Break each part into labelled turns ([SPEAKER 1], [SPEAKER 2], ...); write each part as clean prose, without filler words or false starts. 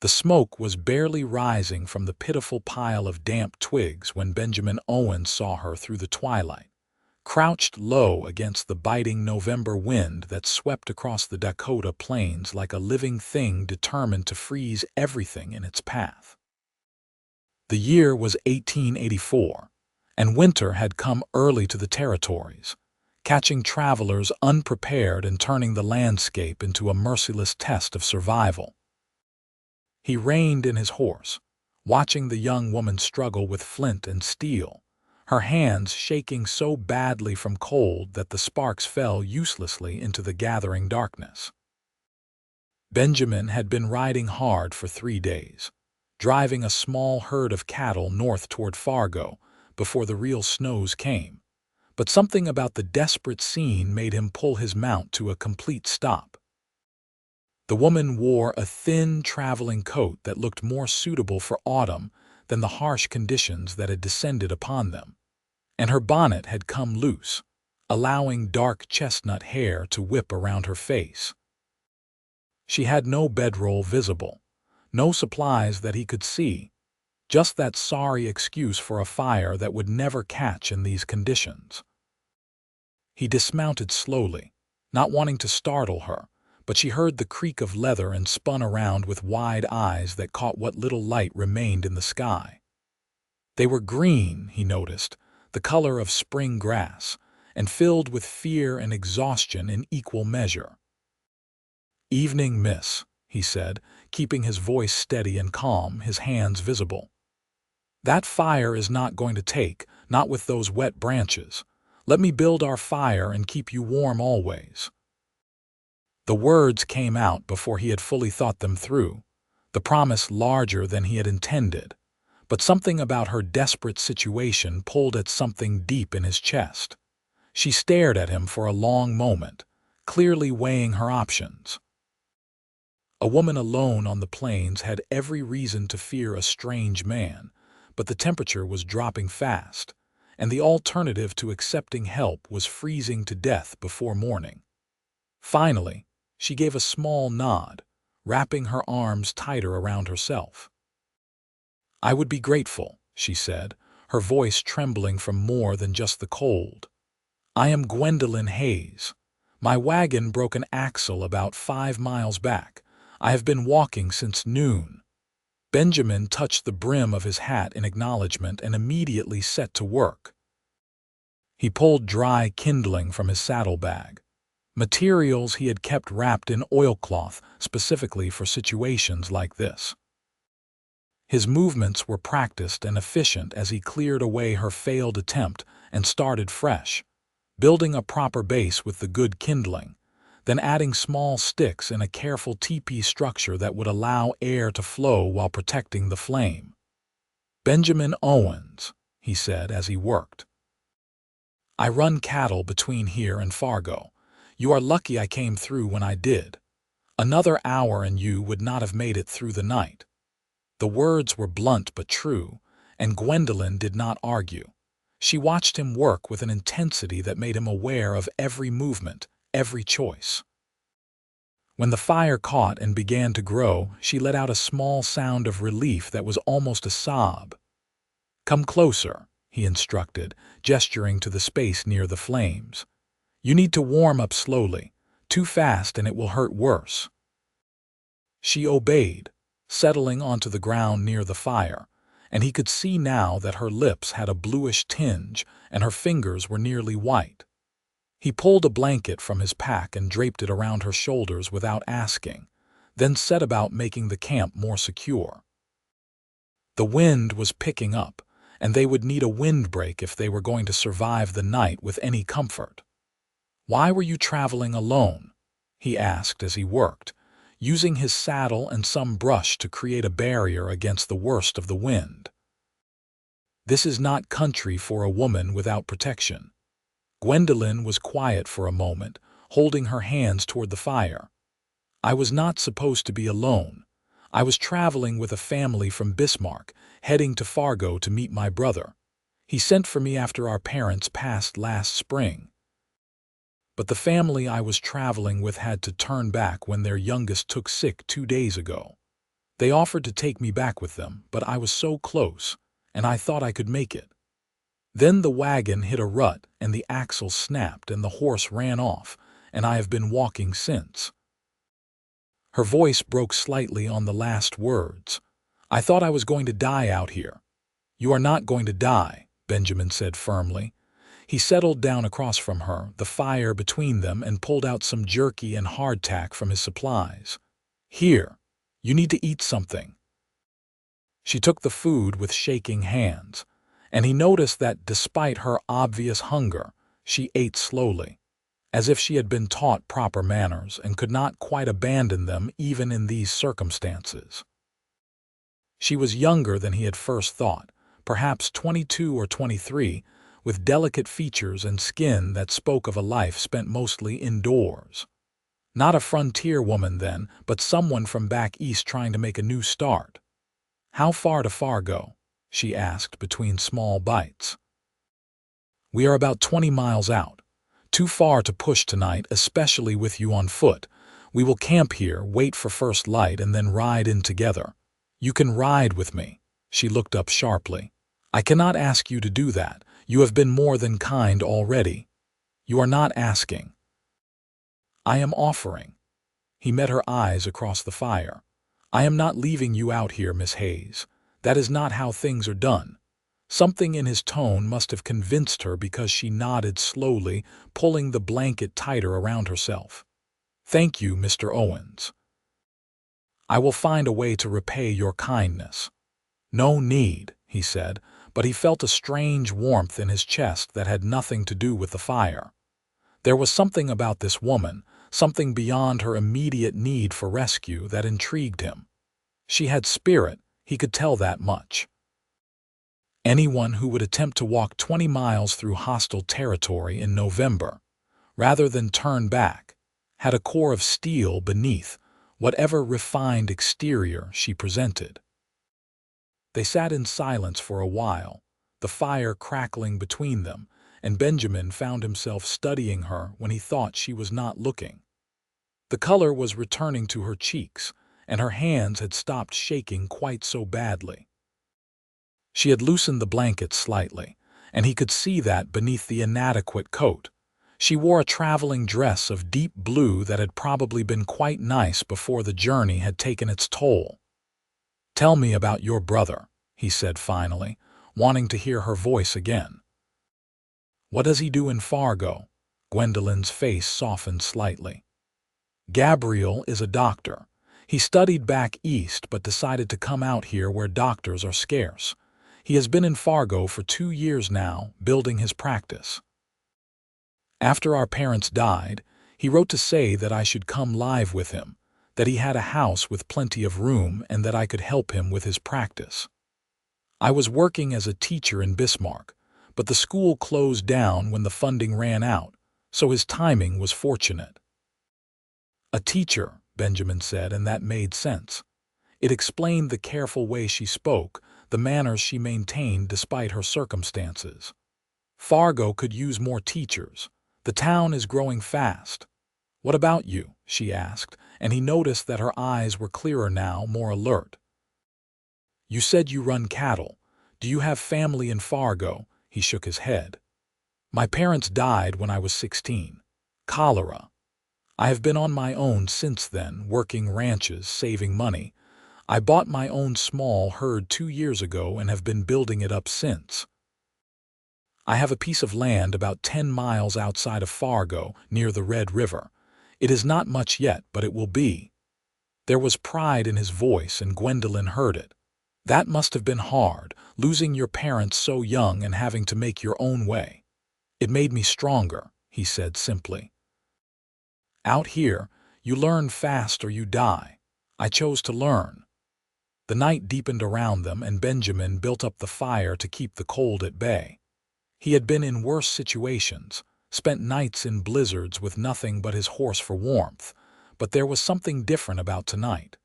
[SPEAKER 1] The smoke was barely rising from the pitiful pile of damp twigs when Benjamin Owens saw her through the twilight, crouched low against the biting November wind that swept across the Dakota plains like a living thing determined to freeze everything in its path. The year was 1884, and winter had come early to the territories, catching travelers unprepared and turning the landscape into a merciless test of survival. He reined in his horse, watching the young woman struggle with flint and steel, her hands shaking so badly from cold that the sparks fell uselessly into the gathering darkness. Benjamin had been riding hard for 3 days, driving a small herd of cattle north toward Fargo before the real snows came, but something about the desperate scene made him pull his mount to a complete stop. The woman wore a thin traveling coat that looked more suitable for autumn than the harsh conditions that had descended upon them, and her bonnet had come loose, allowing dark chestnut hair to whip around her face. She had no bedroll visible, no supplies that he could see, just that sorry excuse for a fire that would never catch in these conditions. He dismounted slowly, not wanting to startle her, but she heard the creak of leather and spun around with wide eyes that caught what little light remained in the sky. They were green, he noticed, the color of spring grass, and filled with fear and exhaustion in equal measure. "Evening, miss," he said, keeping his voice steady and calm, his hands visible. "That fire is not going to take, not with those wet branches. Let me build our fire and keep you warm always." The words came out before he had fully thought them through, the promise larger than he had intended, but something about her desperate situation pulled at something deep in his chest. She stared at him for a long moment, clearly weighing her options. A woman alone on the plains had every reason to fear a strange man, but the temperature was dropping fast, and the alternative to accepting help was freezing to death before morning. Finally, she gave a small nod, wrapping her arms tighter around herself. "I would be grateful," she said, her voice trembling from more than just the cold. "I am Gwendolyn Hayes. My wagon broke an axle about 5 miles back. I have been walking since noon." Benjamin touched the brim of his hat in acknowledgement and immediately set to work. He pulled dry kindling from his saddlebag, materials he had kept wrapped in oilcloth specifically for situations like this. His movements were practiced and efficient as he cleared away her failed attempt and started fresh, building a proper base with the good kindling, then adding small sticks in a careful teepee structure that would allow air to flow while protecting the flame. "Benjamin Owens," he said as he worked. "I run cattle between here and Fargo. You are lucky I came through when I did. Another hour and you would not have made it through the night." The words were blunt but true, and Gwendolyn did not argue. She watched him work with an intensity that made him aware of every movement, every choice. When the fire caught and began to grow, she let out a small sound of relief that was almost a sob. "Come closer," he instructed, gesturing to the space near the flames. "You need to warm up slowly. Too fast and it will hurt worse." She obeyed, settling onto the ground near the fire, and he could see now that her lips had a bluish tinge and her fingers were nearly white. He pulled a blanket from his pack and draped it around her shoulders without asking, then set about making the camp more secure. The wind was picking up, and they would need a windbreak if they were going to survive the night with any comfort. "Why were you traveling alone?" he asked as he worked, using his saddle and some brush to create a barrier against the worst of the wind. "This is not country for a woman without protection." Gwendolyn was quiet for a moment, holding her hands toward the fire. "I was not supposed to be alone. I was traveling with a family from Bismarck, heading to Fargo to meet my brother. He sent for me after our parents passed last spring. But the family I was traveling with had to turn back when their youngest took sick 2 days ago. They offered to take me back with them, but I was so close, and I thought I could make it. Then the wagon hit a rut, and the axle snapped, and the horse ran off, and I have been walking since." Her voice broke slightly on the last words. "I thought I was going to die out here." "You are not going to die," Benjamin said firmly. He settled down across from her, the fire between them, and pulled out some jerky and hardtack from his supplies. "Here, you need to eat something." She took the food with shaking hands, and he noticed that despite her obvious hunger, she ate slowly, as if she had been taught proper manners and could not quite abandon them even in these circumstances. She was younger than he had first thought, perhaps 22 or 23, with delicate features and skin that spoke of a life spent mostly indoors. Not a frontier woman then, but someone from back east trying to make a new start. "How far to Fargo?" she asked between small bites. "We are about 20 miles out. Too far to push tonight, especially with you on foot. We will camp here, wait for first light, and then ride in together. You can ride with me." She looked up sharply. "I cannot ask you to do that. You have been more than kind already." "You are not asking." "I am offering." He met her eyes across the fire. "I am not leaving you out here, Miss Hayes. That is not how things are done." Something in his tone must have convinced her, because she nodded slowly, pulling the blanket tighter around herself. "Thank you, Mr. Owens. I will find a way to repay your kindness." "No need," he said, but he felt a strange warmth in his chest that had nothing to do with the fire. There was something about this woman, something beyond her immediate need for rescue, that intrigued him. She had spirit, he could tell that much. Anyone who would attempt to walk 20 miles through hostile territory in November, rather than turn back, had a core of steel beneath whatever refined exterior she presented. They sat in silence for a while, the fire crackling between them, and Benjamin found himself studying her when he thought she was not looking. The color was returning to her cheeks, and her hands had stopped shaking quite so badly. She had loosened the blanket slightly, and he could see that beneath the inadequate coat. She wore a traveling dress of deep blue that had probably been quite nice before the journey had taken its toll. "Tell me about your brother," he said finally, wanting to hear her voice again. "What does he do in Fargo?" Gwendolyn's face softened slightly. "Gabriel is a doctor. He studied back east but decided to come out here where doctors are scarce. He has been in Fargo for 2 years now, building his practice. After our parents died, he wrote to say that I should come live with him, that he had a house with plenty of room, and that I could help him with his practice. I was working as a teacher in Bismarck, but the school closed down when the funding ran out, so his timing was fortunate." "A teacher," Benjamin said, and that made sense. It explained the careful way she spoke, the manners she maintained despite her circumstances. "Fargo could use more teachers. The town is growing fast." "What about you?" she asked, and he noticed that her eyes were clearer now, more alert. "You said you run cattle. Do you have family in Fargo?" He shook his head. "My parents died when I was 16. Cholera. I have been on my own since then, working ranches, saving money. I bought my own small herd 2 years ago and have been building it up since. I have a piece of land about 10 miles outside of Fargo, near the Red River. It is not much yet, but it will be." There was pride in his voice, and Gwendolyn heard it. "That must have been hard, losing your parents so young and having to make your own way." "It made me stronger," he said simply. "Out here, you learn fast or you die. I chose to learn." The night deepened around them, and Benjamin built up the fire to keep the cold at bay. He had been in worse situations, spent nights in blizzards with nothing but his horse for warmth, but there was something different about tonight.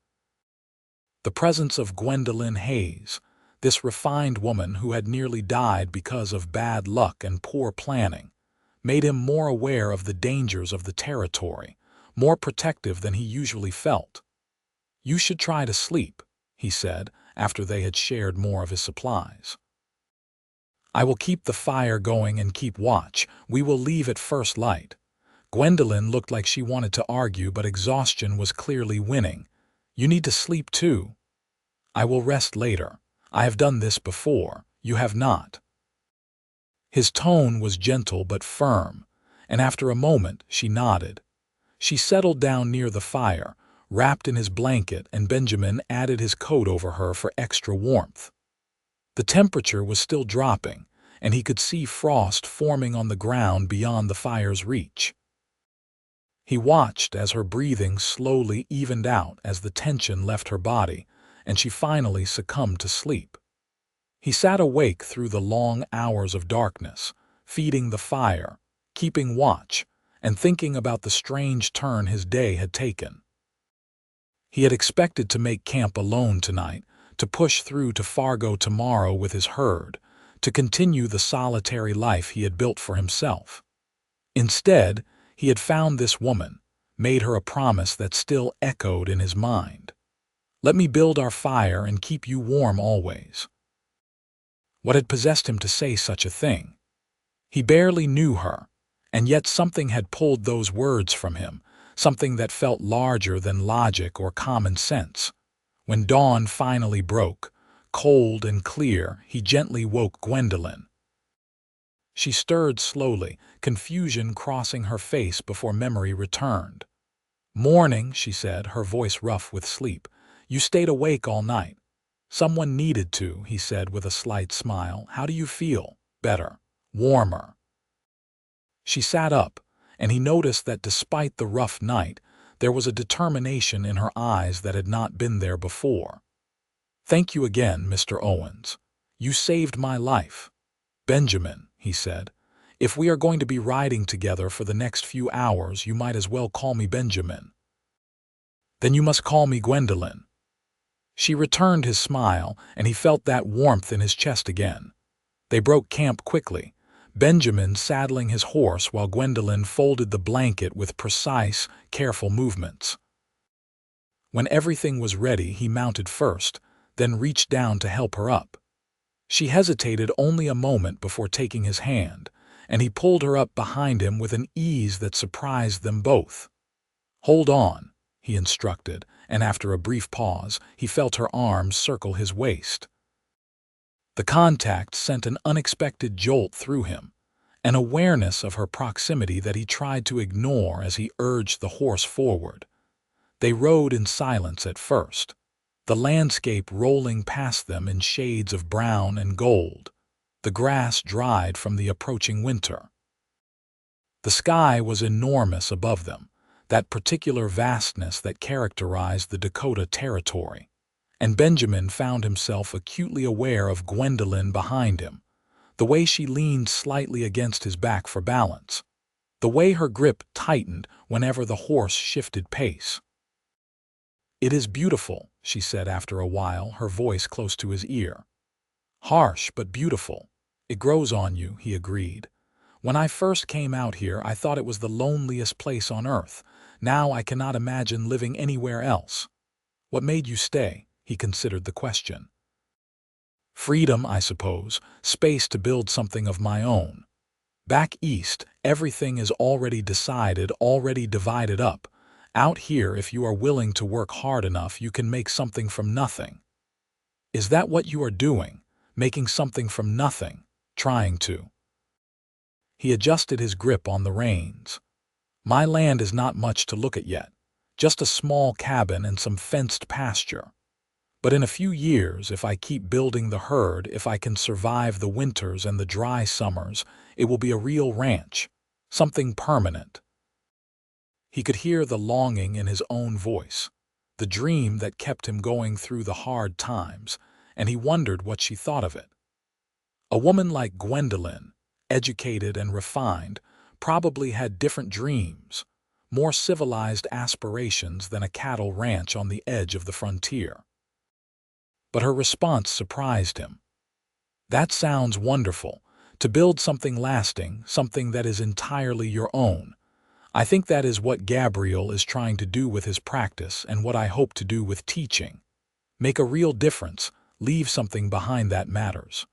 [SPEAKER 1] The presence of Gwendolyn Hayes, this refined woman who had nearly died because of bad luck and poor planning, made him more aware of the dangers of the territory, more protective than he usually felt. "You should try to sleep," he said, after they had shared more of his supplies. "I will keep the fire going and keep watch. We will leave at first light." Gwendolyn looked like she wanted to argue, but exhaustion was clearly winning. "You need to sleep too." "I will rest later. I have done this before. You have not." His tone was gentle but firm, and after a moment she nodded. She settled down near the fire, wrapped in his blanket, and Benjamin added his coat over her for extra warmth. The temperature was still dropping, and he could see frost forming on the ground beyond the fire's reach. He watched as her breathing slowly evened out as the tension left her body, and she finally succumbed to sleep. He sat awake through the long hours of darkness, feeding the fire, keeping watch, and thinking about the strange turn his day had taken. He had expected to make camp alone tonight, to push through to Fargo tomorrow with his herd, to continue the solitary life he had built for himself. Instead, he had found this woman, made her a promise that still echoed in his mind. "Let me build our fire and keep you warm always." What had possessed him to say such a thing? He barely knew her, and yet something had pulled those words from him, something that felt larger than logic or common sense. When dawn finally broke, cold and clear, he gently woke Gwendolyn. She stirred slowly, confusion crossing her face before memory returned. "Morning," she said, her voice rough with sleep. "You stayed awake all night." "Someone needed to," he said with a slight smile. "How do you feel?" "Better. Warmer." She sat up, and he noticed that despite the rough night, there was a determination in her eyes that had not been there before. "Thank you again, Mr. Owens. You saved my life." "Benjamin," he said, "if we are going to be riding together for the next few hours, you might as well call me Benjamin." "Then you must call me Gwendolyn." She returned his smile, and he felt that warmth in his chest again. They broke camp quickly, Benjamin saddling his horse while Gwendolyn folded the blanket with precise, careful movements. When everything was ready, he mounted first, then reached down to help her up. She hesitated only a moment before taking his hand, and he pulled her up behind him with an ease that surprised them both. "Hold on," he instructed, and after a brief pause, he felt her arms circle his waist. The contact sent an unexpected jolt through him, an awareness of her proximity that he tried to ignore as he urged the horse forward. They rode in silence at first, the landscape rolling past them in shades of brown and gold, the grass dried from the approaching winter. The sky was enormous above them, that particular vastness that characterized the Dakota territory, and Benjamin found himself acutely aware of Gwendolyn behind him, the way she leaned slightly against his back for balance, the way her grip tightened whenever the horse shifted pace. "It is beautiful," she said after a while, her voice close to his ear. "Harsh, but beautiful. It grows on you," he agreed. "When I first came out here, I thought it was the loneliest place on earth. Now I cannot imagine living anywhere else." "What made you stay?" He considered the question. "Freedom, I suppose, space to build something of my own. Back east, everything is already decided, already divided up. Out here, if you are willing to work hard enough, you can make something from nothing." "Is that what you are doing? Making something from nothing? Trying to?" He adjusted his grip on the reins. "My land is not much to look at yet, just a small cabin and some fenced pasture. But in a few years, if I keep building the herd, if I can survive the winters and the dry summers, it will be a real ranch, something permanent." He could hear the longing in his own voice, the dream that kept him going through the hard times, and he wondered what she thought of it. A woman like Gwendolyn, educated and refined, probably had different dreams, more civilized aspirations than a cattle ranch on the edge of the frontier. But her response surprised him. "That sounds wonderful, to build something lasting, something that is entirely your own. I think that is what Gabriel is trying to do with his practice and what I hope to do with teaching." Make a real difference. Leave something behind that matters.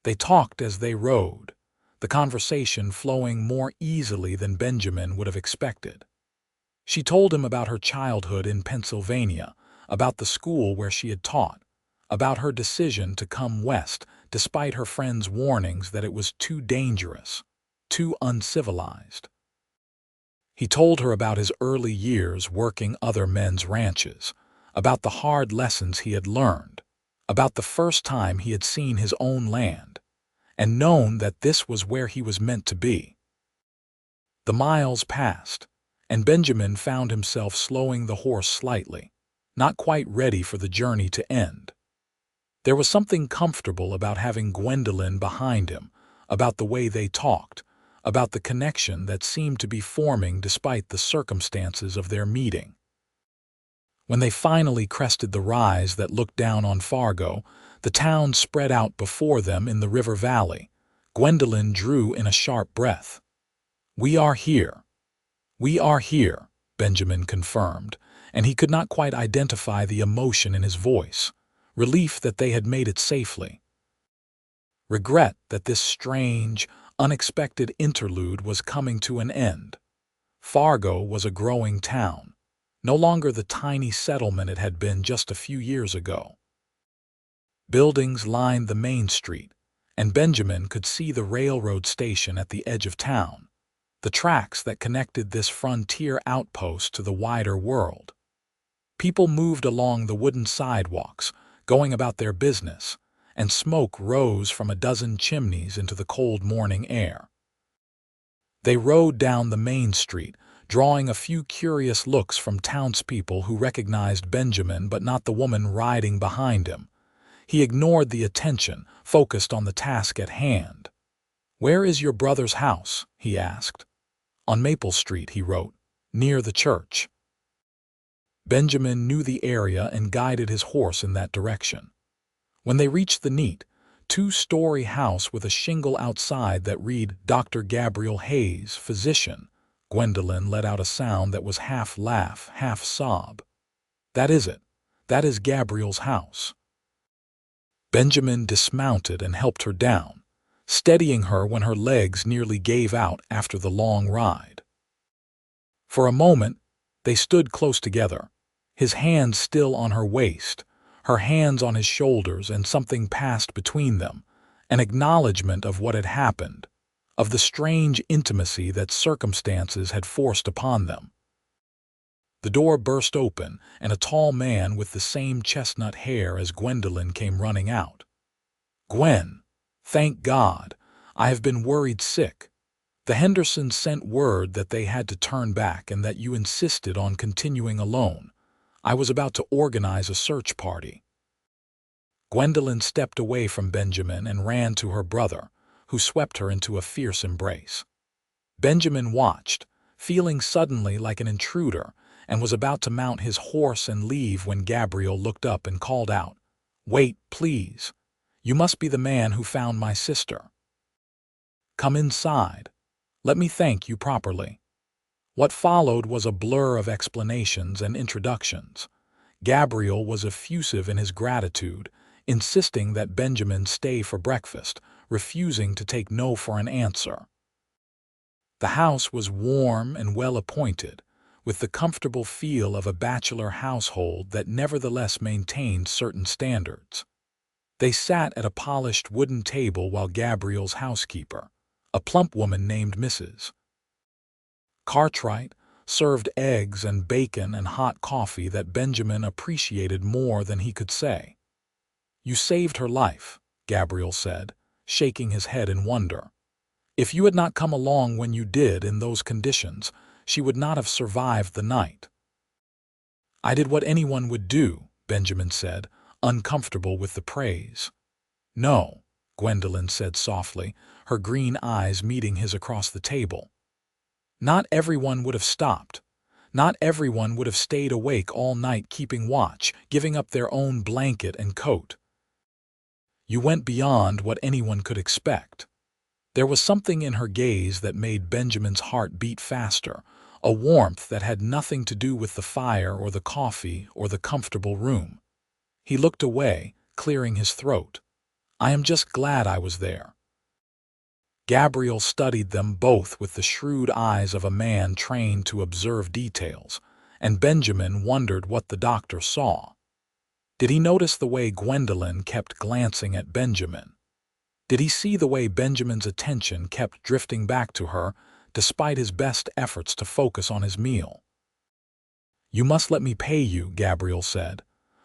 [SPEAKER 1] They talked as they rode, the conversation flowing more easily than Benjamin would have expected. She told him about her childhood in Pennsylvania, about the school where she had taught, about her decision to come west despite her friends' warnings that it was too dangerous, too uncivilized. He told her about his early years working other men's ranches, about the hard lessons he had learned, about the first time he had seen his own land, and known that this was where he was meant to be. The miles passed, and Benjamin found himself slowing the horse slightly, not quite ready for the journey to end. There was something comfortable about having Gwendolyn behind him, about the way they talked, about the connection that seemed to be forming despite the circumstances of their meeting. When they finally crested the rise that looked down on Fargo, the town spread out before them in the river valley. Gwendolyn drew in a sharp breath. "We are here. We are here," Benjamin confirmed, and he could not quite identify the emotion in his voice, relief that they had made it safely. Regret that this strange, unexpected interlude was coming to an end. Fargo was a growing town, no longer the tiny settlement it had been just a few years ago. Buildings lined the main street, and Benjamin could see the railroad station at the edge of town, the tracks that connected this frontier outpost to the wider world. People moved along the wooden sidewalks, going about their business, and smoke rose from a dozen chimneys into the cold morning air. They rode down the main street, drawing a few curious looks from townspeople who recognized Benjamin but not the woman riding behind him. He ignored the attention, focused on the task at hand. "Where is your brother's house?" he asked. "On Maple Street," he wrote, "near the church." Benjamin knew the area and guided his horse in that direction. When they reached the neat, two-story house with a shingle outside that read Dr. Gabriel Hayes, physician, Gwendolyn let out a sound that was half laugh, half sob. "That is it. That is Gabriel's house." Benjamin dismounted and helped her down, steadying her when her legs nearly gave out after the long ride. For a moment, they stood close together, his hands still on her waist, her hands on his shoulders, and something passed between them, an acknowledgement of what had happened, of the strange intimacy that circumstances had forced upon them. The door burst open, and a tall man with the same chestnut hair as Gwendolyn came running out. "Gwen, thank God. I have been worried sick. The Hendersons sent word that they had to turn back and that you insisted on continuing alone. I was about to organize a search party." Gwendolyn stepped away from Benjamin and ran to her brother, who swept her into a fierce embrace. Benjamin watched, feeling suddenly like an intruder, and was about to mount his horse and leave when Gabriel looked up and called out, "Wait, please. You must be the man who found my sister. Come inside. Let me thank you properly." What followed was a blur of explanations and introductions. Gabriel was effusive in his gratitude, insisting that Benjamin stay for breakfast, refusing to take no for an answer. The house was warm and well-appointed, with the comfortable feel of a bachelor household that nevertheless maintained certain standards. They sat at a polished wooden table while Gabriel's housekeeper, a plump woman named Mrs. Cartwright, served eggs and bacon and hot coffee that Benjamin appreciated more than he could say. "You saved her life," Gabriel said, shaking his head in wonder. "If you had not come along when you did in those conditions, she would not have survived the night." "I did what anyone would do," Benjamin said, uncomfortable with the praise. "No," Gwendolyn said softly, her green eyes meeting his across the table. "Not everyone would have stopped. Not everyone would have stayed awake all night keeping watch, giving up their own blanket and coat. You went beyond what anyone could expect." There was something in her gaze that made Benjamin's heart beat faster, a warmth that had nothing to do with the fire or the coffee or the comfortable room. He looked away, clearing his throat. "I am just glad I was there." Gabriel studied them both with the shrewd eyes of a man trained to observe details, and Benjamin wondered what the doctor saw. Did he notice the way Gwendolyn kept glancing at Benjamin? Did he see the way Benjamin's attention kept drifting back to her, despite his best efforts to focus on his meal? "You must let me pay you," Gabriel said,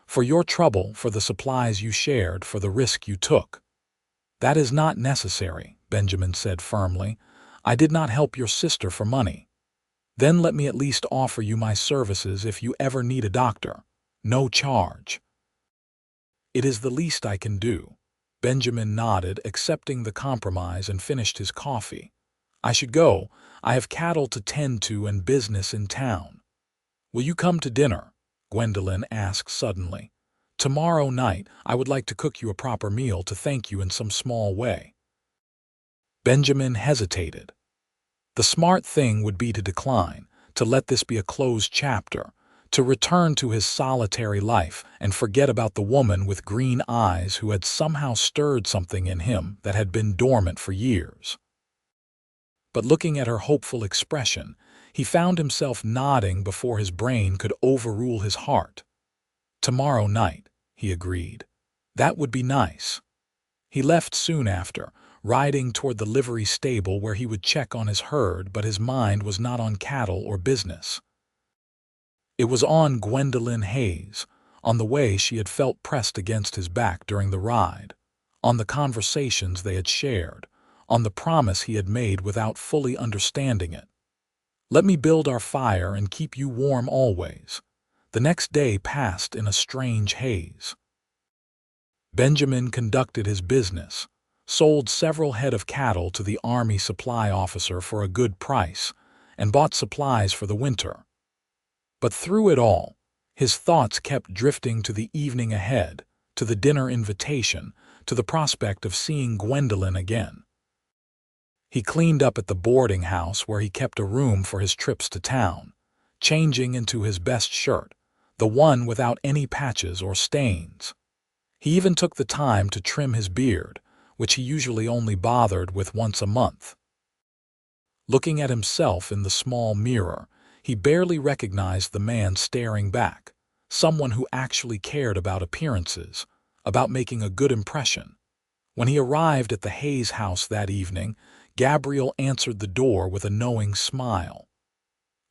[SPEAKER 1] "for your trouble, for the supplies you shared, for the risk you took." "That is not necessary," Benjamin said firmly. "I did not help your sister for money." "Then let me at least offer you my services if you ever need a doctor. No charge." "It is the least I can do." Benjamin nodded, accepting the compromise, and finished his coffee. "I should go. I have cattle to tend to and business in town." "Will you come to dinner?" Gwendolyn asked suddenly. "Tomorrow night I would like to cook you a proper meal to thank you in some small way." Benjamin hesitated. The smart thing would be to decline, to let this be a closed chapter, to return to his solitary life and forget about the woman with green eyes who had somehow stirred something in him that had been dormant for years. But looking at her hopeful expression, he found himself nodding before his brain could overrule his heart. "Tomorrow night," he agreed. "That would be nice." He left soon after, riding toward the livery stable where he would check on his herd, but his mind was not on cattle or business. It was on Gwendolyn Hayes, on the way she had felt pressed against his back during the ride, on the conversations they had shared, on the promise he had made without fully understanding it. "Let me build our fire and keep you warm always." The next day passed in a strange haze. Benjamin conducted his business, sold several head of cattle to the Army supply officer for a good price, and bought supplies for the winter. But through it all, his thoughts kept drifting to the evening ahead, to the dinner invitation, to the prospect of seeing Gwendolyn again. He cleaned up at the boarding house where he kept a room for his trips to town, changing into his best shirt, the one without any patches or stains. He even took the time to trim his beard, which he usually only bothered with once a month. Looking at himself in the small mirror, he barely recognized the man staring back, someone who actually cared about appearances, about making a good impression. When he arrived at the Hayes house that evening, Gabriel answered the door with a knowing smile.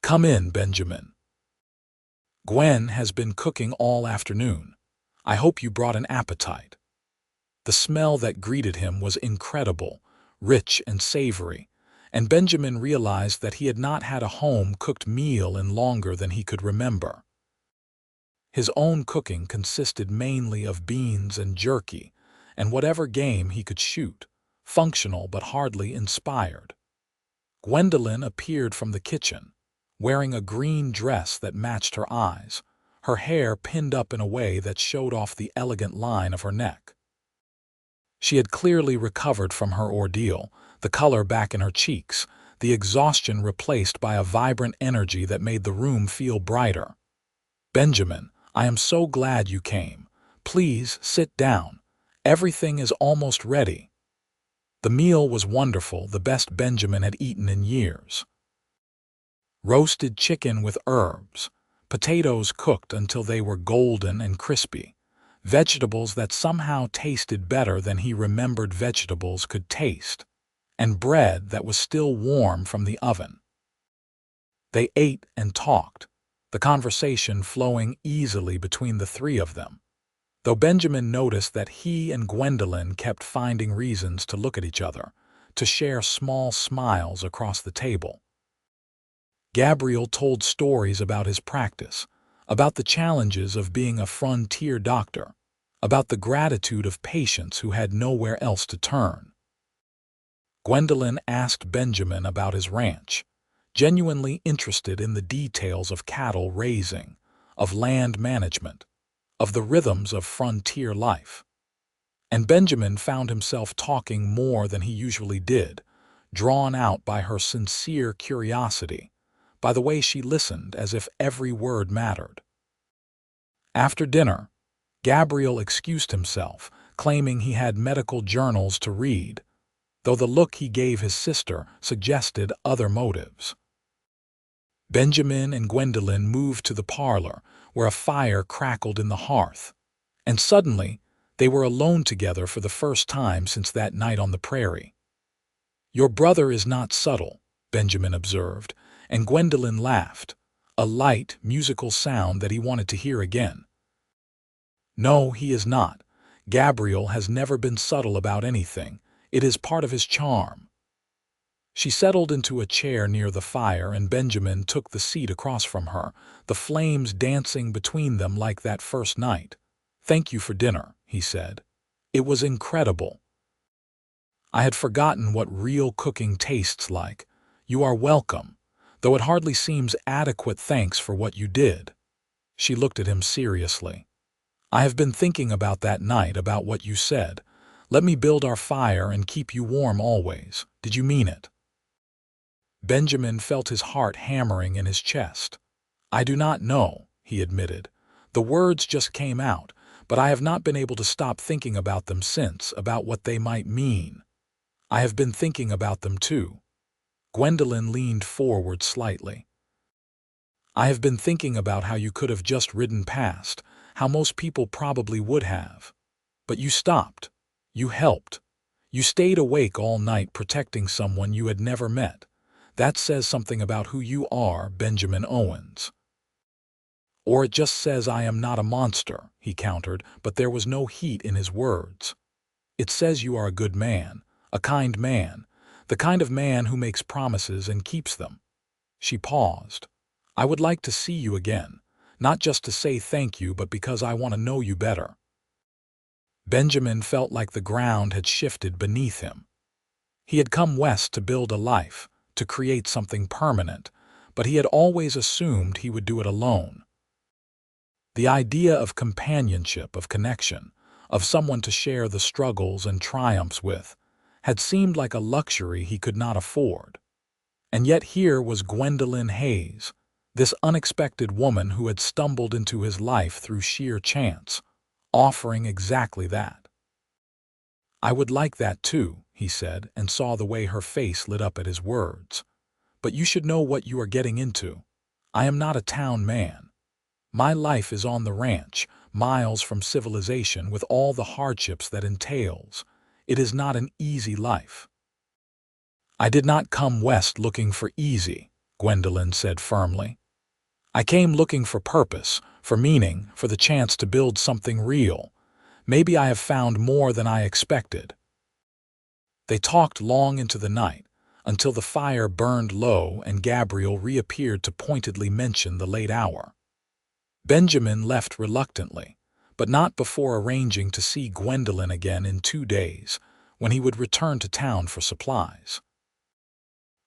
[SPEAKER 1] "Come in, Benjamin. Gwen has been cooking all afternoon. I hope you brought an appetite." The smell that greeted him was incredible, rich and savory, and Benjamin realized that he had not had a home-cooked meal in longer than he could remember. His own cooking consisted mainly of beans and jerky, and whatever game he could shoot, functional but hardly inspired. Gwendolyn appeared from the kitchen, wearing a green dress that matched her eyes, her hair pinned up in a way that showed off the elegant line of her neck. She had clearly recovered from her ordeal, the color back in her cheeks, the exhaustion replaced by a vibrant energy that made the room feel brighter. "Benjamin, I am so glad you came. Please sit down. Everything is almost ready." The meal was wonderful, the best Benjamin had eaten in years. Roasted chicken with herbs, potatoes cooked until they were golden and crispy, vegetables that somehow tasted better than he remembered vegetables could taste, and bread that was still warm from the oven. They ate and talked, the conversation flowing easily between the three of them, though Benjamin noticed that he and Gwendolyn kept finding reasons to look at each other, to share small smiles across the table. Gabriel told stories about his practice, about the challenges of being a frontier doctor, about the gratitude of patients who had nowhere else to turn. Gwendolyn asked Benjamin about his ranch, genuinely interested in the details of cattle raising, of land management, of the rhythms of frontier life. And Benjamin found himself talking more than he usually did, drawn out by her sincere curiosity, by the way she listened as if every word mattered. After dinner, Gabriel excused himself, claiming he had medical journals to read, though the look he gave his sister suggested other motives. Benjamin and Gwendolyn moved to the parlor, where a fire crackled in the hearth, and suddenly they were alone together for the first time since that night on the prairie. "Your brother is not subtle," Benjamin observed, and Gwendolyn laughed, a light, musical sound that he wanted to hear again. "No, he is not. Gabriel has never been subtle about anything. It is part of his charm." She settled into a chair near the fire, and Benjamin took the seat across from her, the flames dancing between them like that first night. "Thank you for dinner," he said. "It was incredible. I had forgotten what real cooking tastes like. You are welcome, though it hardly seems adequate thanks for what you did." She looked at him seriously. "I have been thinking about that night, about what you said. Let me build our fire and keep you warm always. Did you mean it?" Benjamin felt his heart hammering in his chest. "I do not know," he admitted. "The words just came out, but I have not been able to stop thinking about them since, about what they might mean. I have been thinking about them too." Gwendolyn leaned forward slightly. "I have been thinking about how you could have just ridden past, how most people probably would have. But you stopped. You helped. You stayed awake all night protecting someone you had never met. That says something about who you are, Benjamin Owens." "Or it just says I am not a monster," he countered, but there was no heat in his words. "It says you are a good man, a kind man, the kind of man who makes promises and keeps them." She paused. "I would like to see you again, not just to say thank you, but because I want to know you better." Benjamin felt like the ground had shifted beneath him. He had come west to build a life, to create something permanent, but he had always assumed he would do it alone. The idea of companionship, of connection, of someone to share the struggles and triumphs with, had seemed like a luxury he could not afford. And yet here was Gwendolyn Hayes, this unexpected woman who had stumbled into his life through sheer chance, offering exactly that. "I would like that too," he said, and saw the way her face lit up at his words. "But you should know what you are getting into. I am not a town man. My life is on the ranch, miles from civilization, with all the hardships that entails. It is not an easy life." "I did not come west looking for easy," Gwendolyn said firmly. "I came looking for purpose, for meaning, for the chance to build something real. Maybe I have found more than I expected." They talked long into the night, until the fire burned low and Gabriel reappeared to pointedly mention the late hour. Benjamin left reluctantly, but not before arranging to see Gwendolyn again in 2 days, when he would return to town for supplies.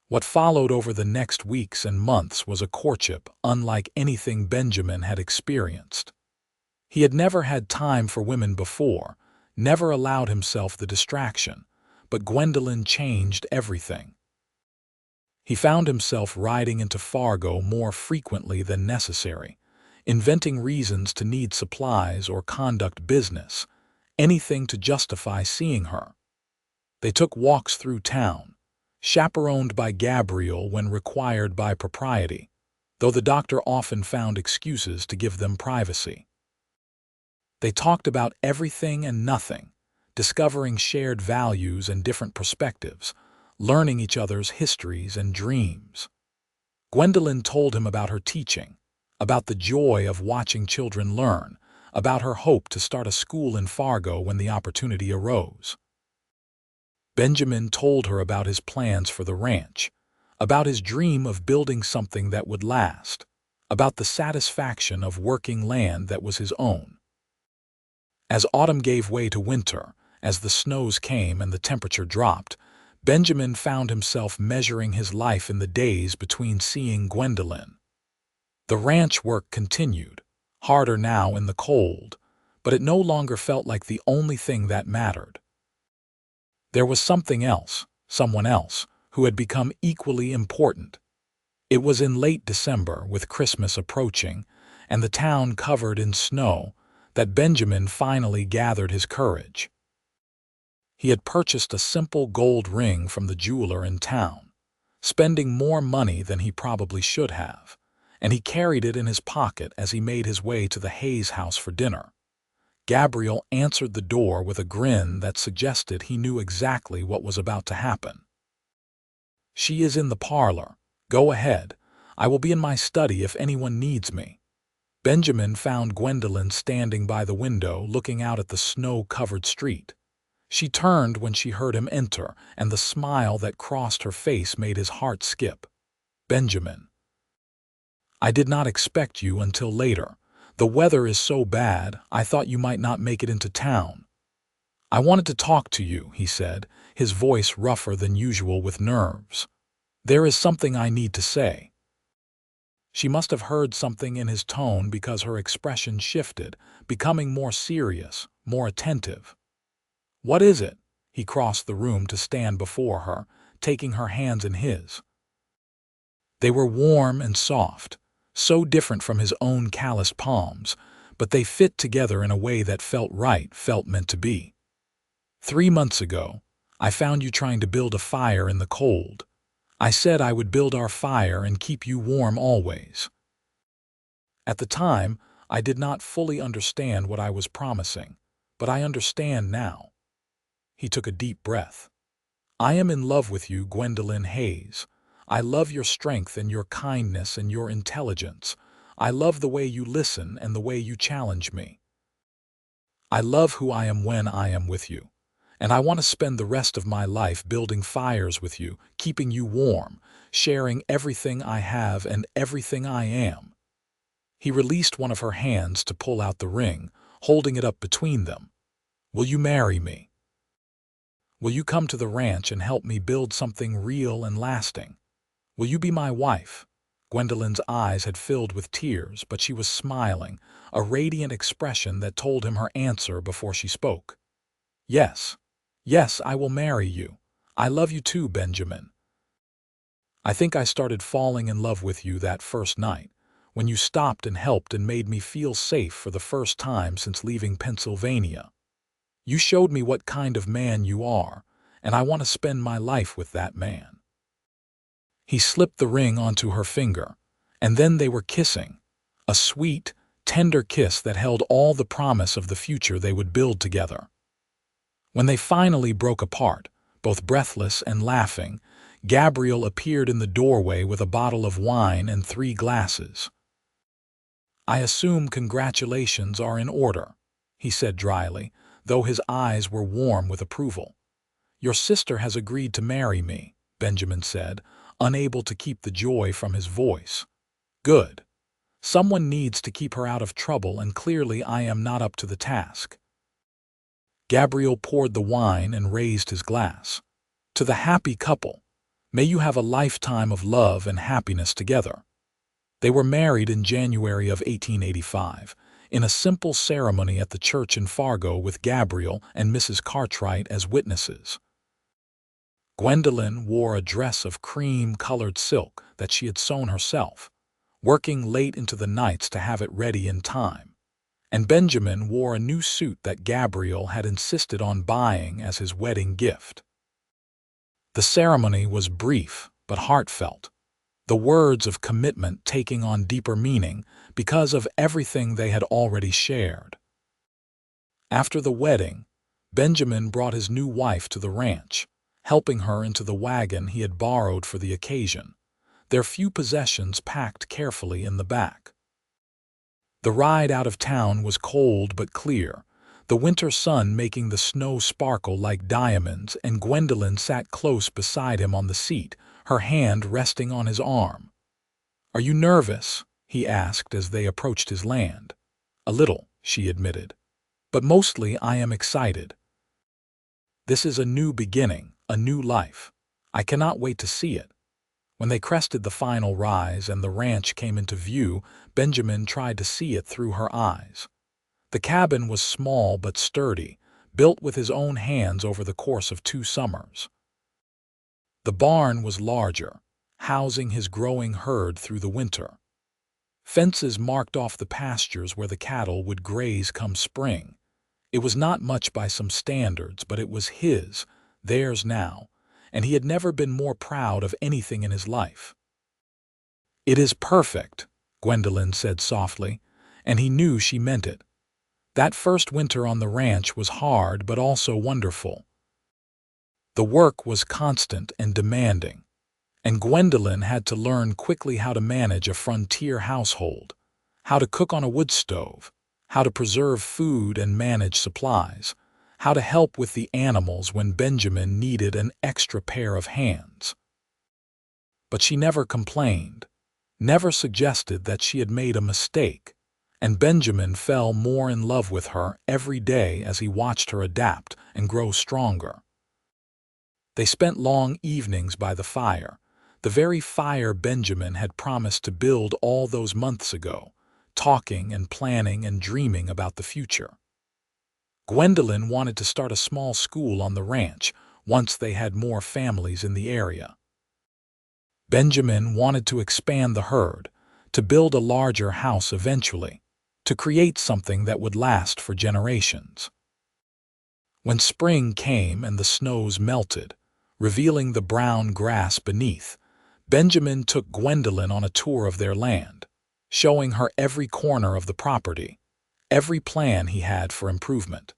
[SPEAKER 1] What followed over the next weeks and months was a courtship unlike anything Benjamin had experienced. He had never had time for women before, never allowed himself the distraction, but Gwendolyn changed everything. He found himself riding into Fargo more frequently than necessary, inventing reasons to need supplies or conduct business, anything to justify seeing her. They took walks through town, chaperoned by Gabriel when required by propriety, though the doctor often found excuses to give them privacy. They talked about everything and nothing, discovering shared values and different perspectives, learning each other's histories and dreams. Gwendolyn told him about her teaching, about the joy of watching children learn, about her hope to start a school in Fargo when the opportunity arose. Benjamin told her about his plans for the ranch, about his dream of building something that would last, about the satisfaction of working land that was his own. As autumn gave way to winter, as the snows came and the temperature dropped, Benjamin found himself measuring his life in the days between seeing Gwendolyn. The ranch work continued, harder now in the cold, but it no longer felt like the only thing that mattered. There was something else, someone else, who had become equally important. It was in late December, with Christmas approaching, and the town covered in snow, that Benjamin finally gathered his courage. He had purchased a simple gold ring from the jeweler in town, spending more money than he probably should have, and he carried it in his pocket as he made his way to the Hayes house for dinner. Gabriel answered the door with a grin that suggested he knew exactly what was about to happen. "She is in the parlor. Go ahead. I will be in my study if anyone needs me." Benjamin found Gwendolyn standing by the window looking out at the snow-covered street. She turned when she heard him enter, and the smile that crossed her face made his heart skip. "Benjamin, I did not expect you until later. The weather is so bad, I thought you might not make it into town." "I wanted to talk to you," he said, his voice rougher than usual with nerves. "There is something I need to say." She must have heard something in his tone because her expression shifted, becoming more serious, more attentive. "What is it?" He crossed the room to stand before her, taking her hands in his. They were warm and soft, so different from his own calloused palms, but they fit together in a way that felt right, felt meant to be. "3 months ago, I found you trying to build a fire in the cold. I said I would build our fire and keep you warm always. At the time, I did not fully understand what I was promising, but I understand now." He took a deep breath. "I am in love with you, Gwendolyn Hayes. I love your strength and your kindness and your intelligence. I love the way you listen and the way you challenge me. I love who I am when I am with you. And I want to spend the rest of my life building fires with you, keeping you warm, sharing everything I have and everything I am." He released one of her hands to pull out the ring, holding it up between them. "Will you marry me? Will you come to the ranch and help me build something real and lasting? Will you be my wife?" Gwendolyn's eyes had filled with tears, but she was smiling, a radiant expression that told him her answer before she spoke. "Yes. Yes, I will marry you. I love you too, Benjamin. I think I started falling in love with you that first night, when you stopped and helped and made me feel safe for the first time since leaving Pennsylvania. You showed me what kind of man you are, and I want to spend my life with that man." He slipped the ring onto her finger, and then they were kissing, a sweet, tender kiss that held all the promise of the future they would build together. When they finally broke apart, both breathless and laughing, Gabriel appeared in the doorway with a bottle of wine and 3 glasses. "I assume congratulations are in order," he said dryly, though his eyes were warm with approval. "Your sister has agreed to marry me," Benjamin said, unable to keep the joy from his voice. "Good. Someone needs to keep her out of trouble, and clearly I am not up to the task." Gabriel poured the wine and raised his glass. "To the happy couple. May you have a lifetime of love and happiness together." They were married in January of 1885, in a simple ceremony at the church in Fargo with Gabriel and Mrs. Cartwright as witnesses. Gwendolyn wore a dress of cream-colored silk that she had sewn herself, working late into the nights to have it ready in time. And Benjamin wore a new suit that Gabriel had insisted on buying as his wedding gift. The ceremony was brief but heartfelt, the words of commitment taking on deeper meaning because of everything they had already shared. After the wedding, Benjamin brought his new wife to the ranch, helping her into the wagon he had borrowed for the occasion, their few possessions packed carefully in the back. The ride out of town was cold but clear, the winter sun making the snow sparkle like diamonds, and Gwendolyn sat close beside him on the seat, her hand resting on his arm. "Are you nervous?" he asked as they approached his land. "A little," she admitted. "But mostly I am excited. This is a new beginning, a new life. I cannot wait to see it." When they crested the final rise and the ranch came into view, Benjamin tried to see it through her eyes. The cabin was small but sturdy, built with his own hands over the course of 2 summers. The barn was larger, housing his growing herd through the winter. Fences marked off the pastures where the cattle would graze come spring. It was not much by some standards, but it was his, theirs now, and he had never been more proud of anything in his life. "It is perfect," Gwendolyn said softly, and he knew she meant it. That first winter on the ranch was hard but also wonderful. The work was constant and demanding, and Gwendolyn had to learn quickly how to manage a frontier household, how to cook on a wood stove, how to preserve food and manage supplies, how to help with the animals when Benjamin needed an extra pair of hands. But she never complained, never suggested that she had made a mistake, and Benjamin fell more in love with her every day as he watched her adapt and grow stronger. They spent long evenings by the fire, the very fire Benjamin had promised to build all those months ago, talking and planning and dreaming about the future. Gwendolyn wanted to start a small school on the ranch once they had more families in the area. Benjamin wanted to expand the herd, to build a larger house eventually, to create something that would last for generations. When spring came and the snows melted, revealing the brown grass beneath, Benjamin took Gwendolyn on a tour of their land, showing her every corner of the property, every plan he had for improvement.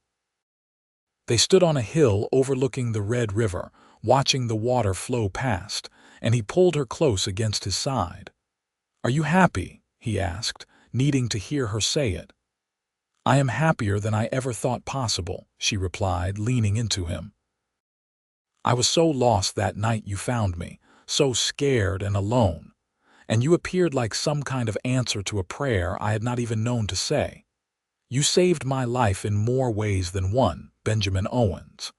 [SPEAKER 1] They stood on a hill overlooking the Red River, watching the water flow past, and he pulled her close against his side. "Are you happy?" he asked, needing to hear her say it. "I am happier than I ever thought possible," she replied, leaning into him. "I was so lost that night you found me, so scared and alone, and you appeared like some kind of answer to a prayer I had not even known to say. You saved my life in more ways than one, Benjamin Owens."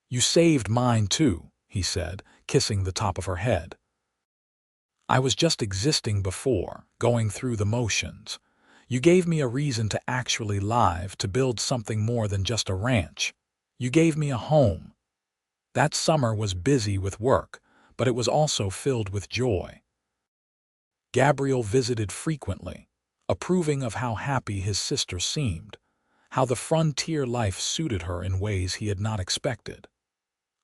[SPEAKER 1] "You saved mine too," he said, kissing the top of her head. "I was just existing before, going through the motions. You gave me a reason to actually live, to build something more than just a ranch. You gave me a home." That summer was busy with work, but it was also filled with joy. Gabriel visited frequently, approving of how happy his sister seemed, how the frontier life suited her in ways he had not expected.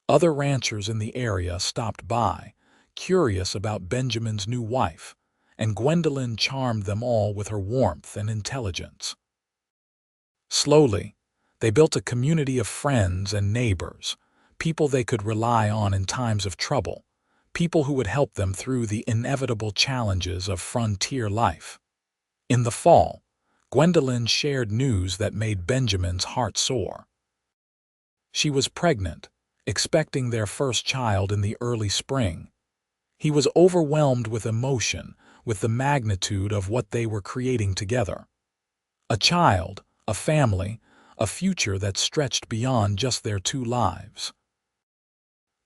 [SPEAKER 1] Other ranchers in the area stopped by, curious about Benjamin's new wife, and Gwendolyn charmed them all with her warmth and intelligence. Slowly, they built a community of friends and neighbors, people they could rely on in times of trouble, people who would help them through the inevitable challenges of frontier life. In the fall, Gwendolyn shared news that made Benjamin's heart soar. She was pregnant, expecting their first child in the early spring. He was overwhelmed with emotion, with the magnitude of what they were creating together. A child, a family, a future that stretched beyond just their two lives.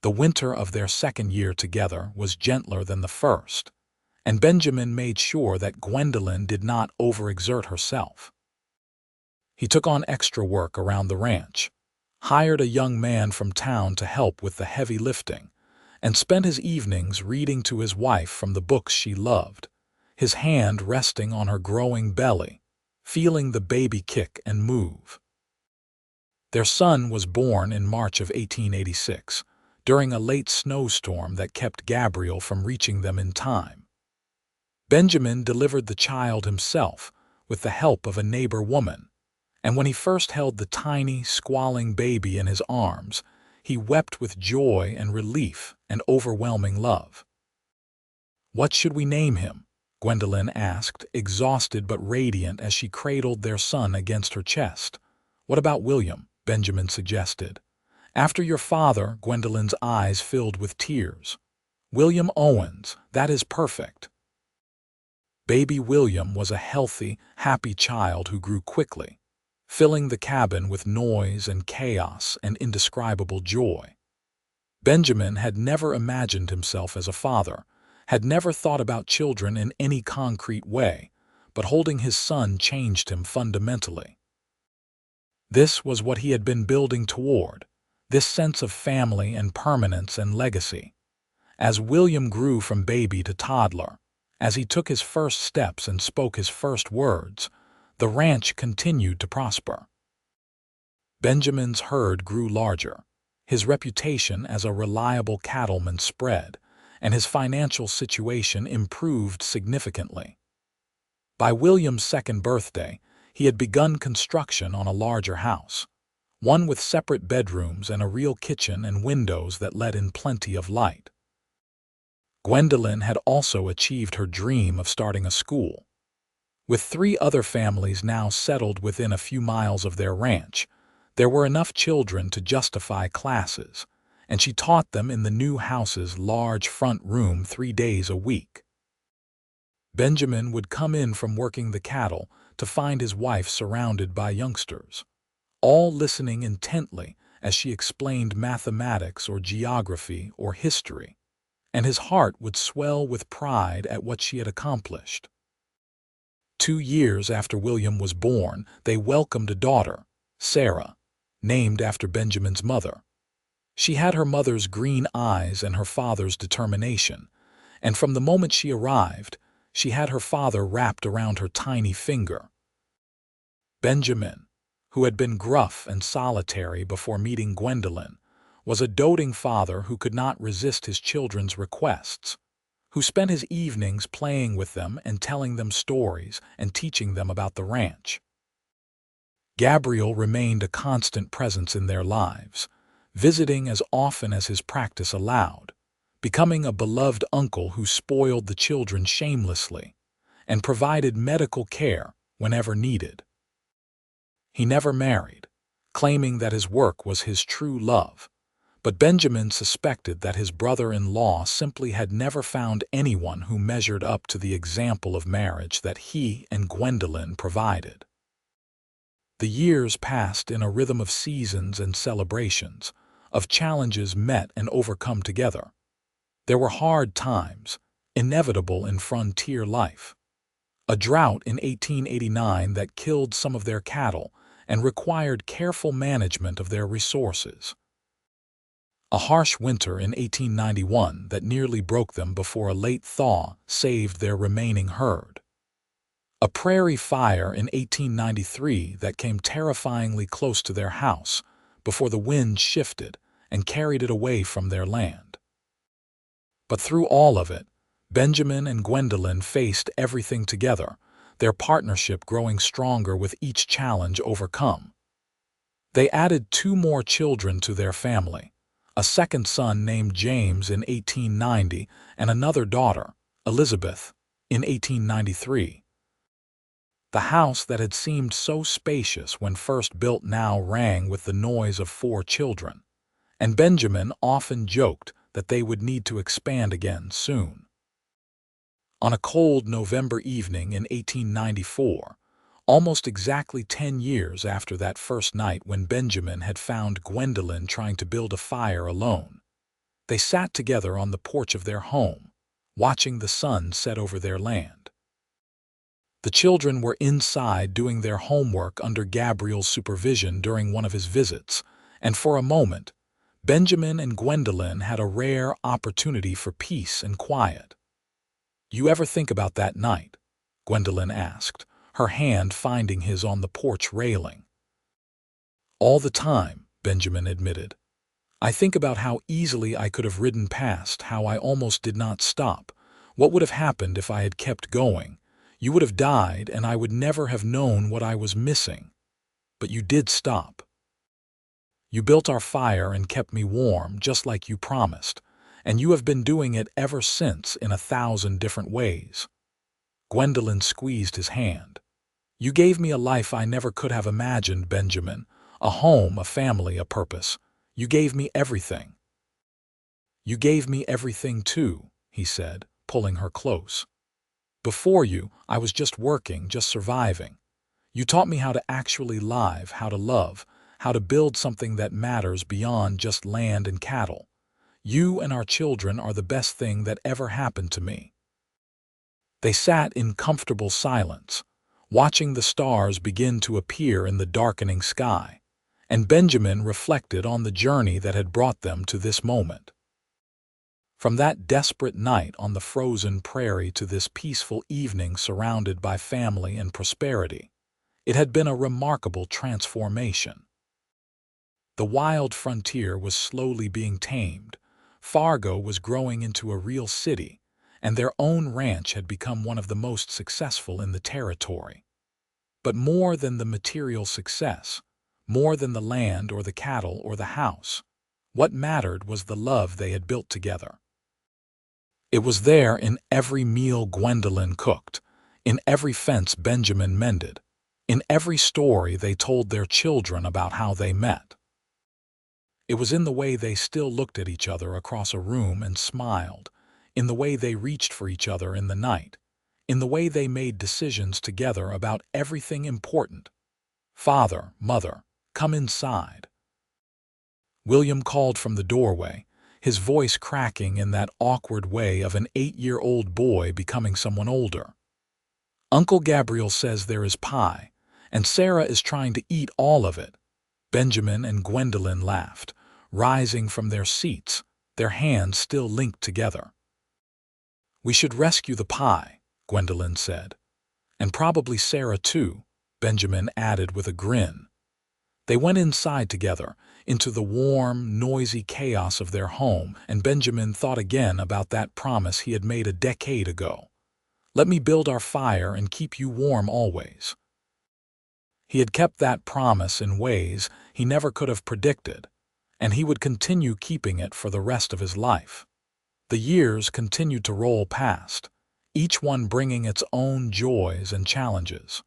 [SPEAKER 1] The winter of their second year together was gentler than the first, and Benjamin made sure that Gwendolyn did not overexert herself. He took on extra work around the ranch, hired a young man from town to help with the heavy lifting, and spent his evenings reading to his wife from the books she loved, his hand resting on her growing belly, feeling the baby kick and move. Their son was born in March of 1886, during a late snowstorm that kept Gabriel from reaching them in time. Benjamin delivered the child himself with the help of a neighbor woman, and when he first held the tiny, squalling baby in his arms, he wept with joy and relief and overwhelming love. "What should we name him?" Gwendolyn asked, exhausted but radiant as she cradled their son against her chest. "What about William?" Benjamin suggested. "After your father," Gwendolyn's eyes filled with tears. "William Owens, that is perfect." Baby William was a healthy, happy child who grew quickly, filling the cabin with noise and chaos and indescribable joy. Benjamin had never imagined himself as a father, had never thought about children in any concrete way, but holding his son changed him fundamentally. This was what he had been building toward, this sense of family and permanence and legacy. As William grew from baby to toddler, As he took his first steps and spoke his first words, the ranch continued to prosper. Benjamin's herd grew larger, his reputation as a reliable cattleman spread, and his financial situation improved significantly. By William's second birthday, he had begun construction on a larger house, one with separate bedrooms and a real kitchen and windows that let in plenty of light. Gwendolyn had also achieved her dream of starting a school. With 3 other families now settled within a few miles of their ranch, there were enough children to justify classes, and she taught them in the new house's large front room 3 days a week. Benjamin would come in from working the cattle to find his wife surrounded by youngsters, all listening intently as she explained mathematics or geography or history, and his heart would swell with pride at what she had accomplished. 2 years after William was born, they welcomed a daughter, Sarah, named after Benjamin's mother. She had her mother's green eyes and her father's determination, and from the moment she arrived, she had her father wrapped around her tiny finger. Benjamin, who had been gruff and solitary before meeting Gwendolyn, was a doting father who could not resist his children's requests, who spent his evenings playing with them and telling them stories and teaching them about the ranch. Gabriel remained a constant presence in their lives, visiting as often as his practice allowed, becoming a beloved uncle who spoiled the children shamelessly and provided medical care whenever needed. He never married, claiming that his work was his true love, but Benjamin suspected that his brother-in-law simply had never found anyone who measured up to the example of marriage that he and Gwendolyn provided. The years passed in a rhythm of seasons and celebrations, of challenges met and overcome together. There were hard times, inevitable in frontier life. A drought in 1889 that killed some of their cattle and required careful management of their resources. A harsh winter in 1891 that nearly broke them before a late thaw saved their remaining herd. A prairie fire in 1893 that came terrifyingly close to their house before the wind shifted and carried it away from their land. But through all of it, Benjamin and Gwendolyn faced everything together, their partnership growing stronger with each challenge overcome. They added 2 more children to their family, a second son named James in 1890 and another daughter, Elizabeth, in 1893. The house that had seemed so spacious when first built now rang with the noise of 4 children, and Benjamin often joked that they would need to expand again soon. On a cold November evening in 1894, almost exactly 10 years after that first night when Benjamin had found Gwendolyn trying to build a fire alone, they sat together on the porch of their home, watching the sun set over their land. The children were inside doing their homework under Gabriel's supervision during one of his visits, and for a moment, Benjamin and Gwendolyn had a rare opportunity for peace and quiet. "You ever think about that night?" Gwendolyn asked, her hand finding his on the porch railing. "All the time," Benjamin admitted. "I think about how easily I could have ridden past, how I almost did not stop. What would have happened if I had kept going? You would have died, and I would never have known what I was missing. But you did stop. You built our fire and kept me warm, just like you promised, and you have been doing it ever since in 1,000 different ways." Gwendolyn squeezed his hand. "You gave me a life I never could have imagined, Benjamin. A home, a family, a purpose. You gave me everything." "You gave me everything too," he said, pulling her close. "Before you, I was just working, just surviving. You taught me how to actually live, how to love, how to build something that matters beyond just land and cattle. You and our children are the best thing that ever happened to me." They sat in comfortable silence, watching the stars begin to appear in the darkening sky, and Benjamin reflected on the journey that had brought them to this moment. From that desperate night on the frozen prairie to this peaceful evening surrounded by family and prosperity, it had been a remarkable transformation. The wild frontier was slowly being tamed, Fargo was growing into a real city, and their own ranch had become one of the most successful in the territory. But more than the material success, more than the land or the cattle or the house, what mattered was the love they had built together. It was there in every meal Gwendolyn cooked, in every fence Benjamin mended, in every story they told their children about how they met. It was in the way they still looked at each other across a room and smiled, in the way they reached for each other in the night, in the way they made decisions together about everything important. "Father, Mother, come inside." William called from the doorway, his voice cracking in that awkward way of an 8-year-old boy becoming someone older. "Uncle Gabriel says there is pie, and Sarah is trying to eat all of it." Benjamin and Gwendolyn laughed, rising from their seats, their hands still linked together. "We should rescue the pie," Gwendolyn said. "And probably Sarah too," Benjamin added with a grin. They went inside together, into the warm, noisy chaos of their home, and Benjamin thought again about that promise he had made a decade ago. "Let me build our fire and keep you warm always." He had kept that promise in ways he never could have predicted, and he would continue keeping it for the rest of his life. The years continued to roll past, each one bringing its own joys and challenges.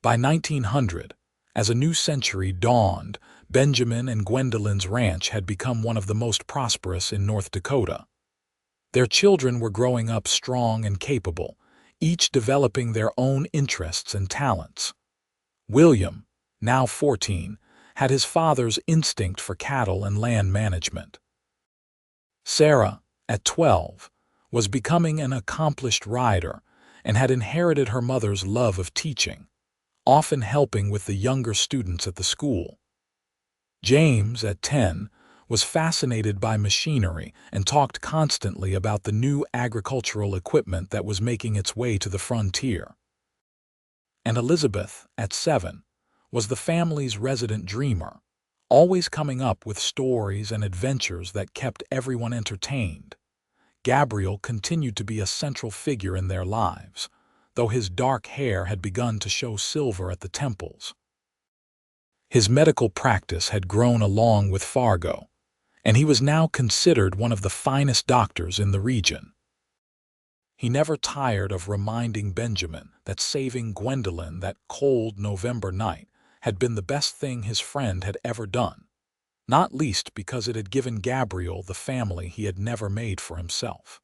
[SPEAKER 1] By 1900, as a new century dawned, Benjamin and Gwendolyn's ranch had become one of the most prosperous in North Dakota. Their children were growing up strong and capable, each developing their own interests and talents. William, now 14, had his father's instinct for cattle and land management. Sarah, at 12, was becoming an accomplished rider and had inherited her mother's love of teaching, often helping with the younger students at the school. James, at 10, was fascinated by machinery and talked constantly about the new agricultural equipment that was making its way to the frontier. And Elizabeth, at 7, was the family's resident dreamer, always coming up with stories and adventures that kept everyone entertained. Gabriel continued to be a central figure in their lives, though his dark hair had begun to show silver at the temples. His medical practice had grown along with Fargo, and he was now considered one of the finest doctors in the region. He never tired of reminding Benjamin that saving Gwendolyn that cold November night had been the best thing his friend had ever done, not least because it had given Gabriel the family he had never made for himself.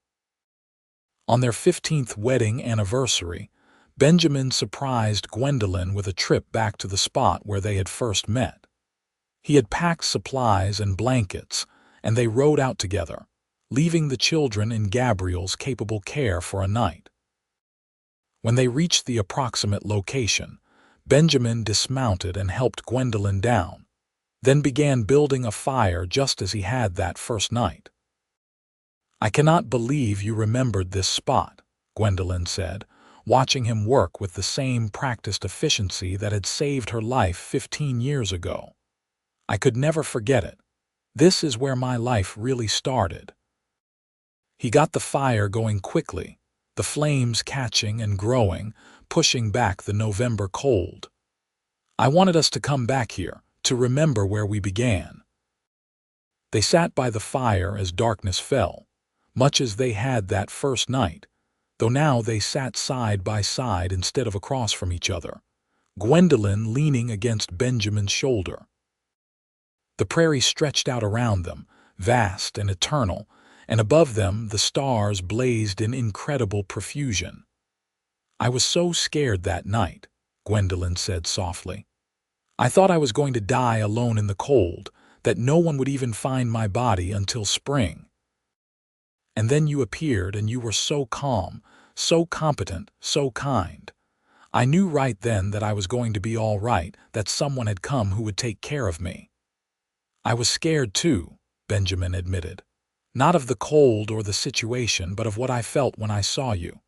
[SPEAKER 1] On their 15th wedding anniversary, Benjamin surprised Gwendolyn with a trip back to the spot where they had first met. He had packed supplies and blankets, and they rode out together, leaving the children in Gabriel's capable care for a night. When they reached the approximate location, Benjamin dismounted and helped Gwendolyn down, then began building a fire just as he had that first night. "I cannot believe you remembered this spot," Gwendolyn said, watching him work with the same practiced efficiency that had saved her life 15 years ago. "I could never forget it. This is where my life really started." He got the fire going quickly, the flames catching and growing, pushing back the November cold. "I wanted us to come back here, to remember where we began." They sat by the fire as darkness fell, much as they had that first night, though now they sat side by side instead of across from each other, Gwendolyn leaning against Benjamin's shoulder. The prairie stretched out around them, vast and eternal, and above them the stars blazed in incredible profusion. "I was so scared that night," Gwendolyn said softly. "I thought I was going to die alone in the cold, that no one would even find my body until spring. And then you appeared and you were so calm, so competent, so kind. I knew right then that I was going to be all right, that someone had come who would take care of me." "I was scared too," Benjamin admitted. Not of the cold or the situation, but of what I felt when I saw you.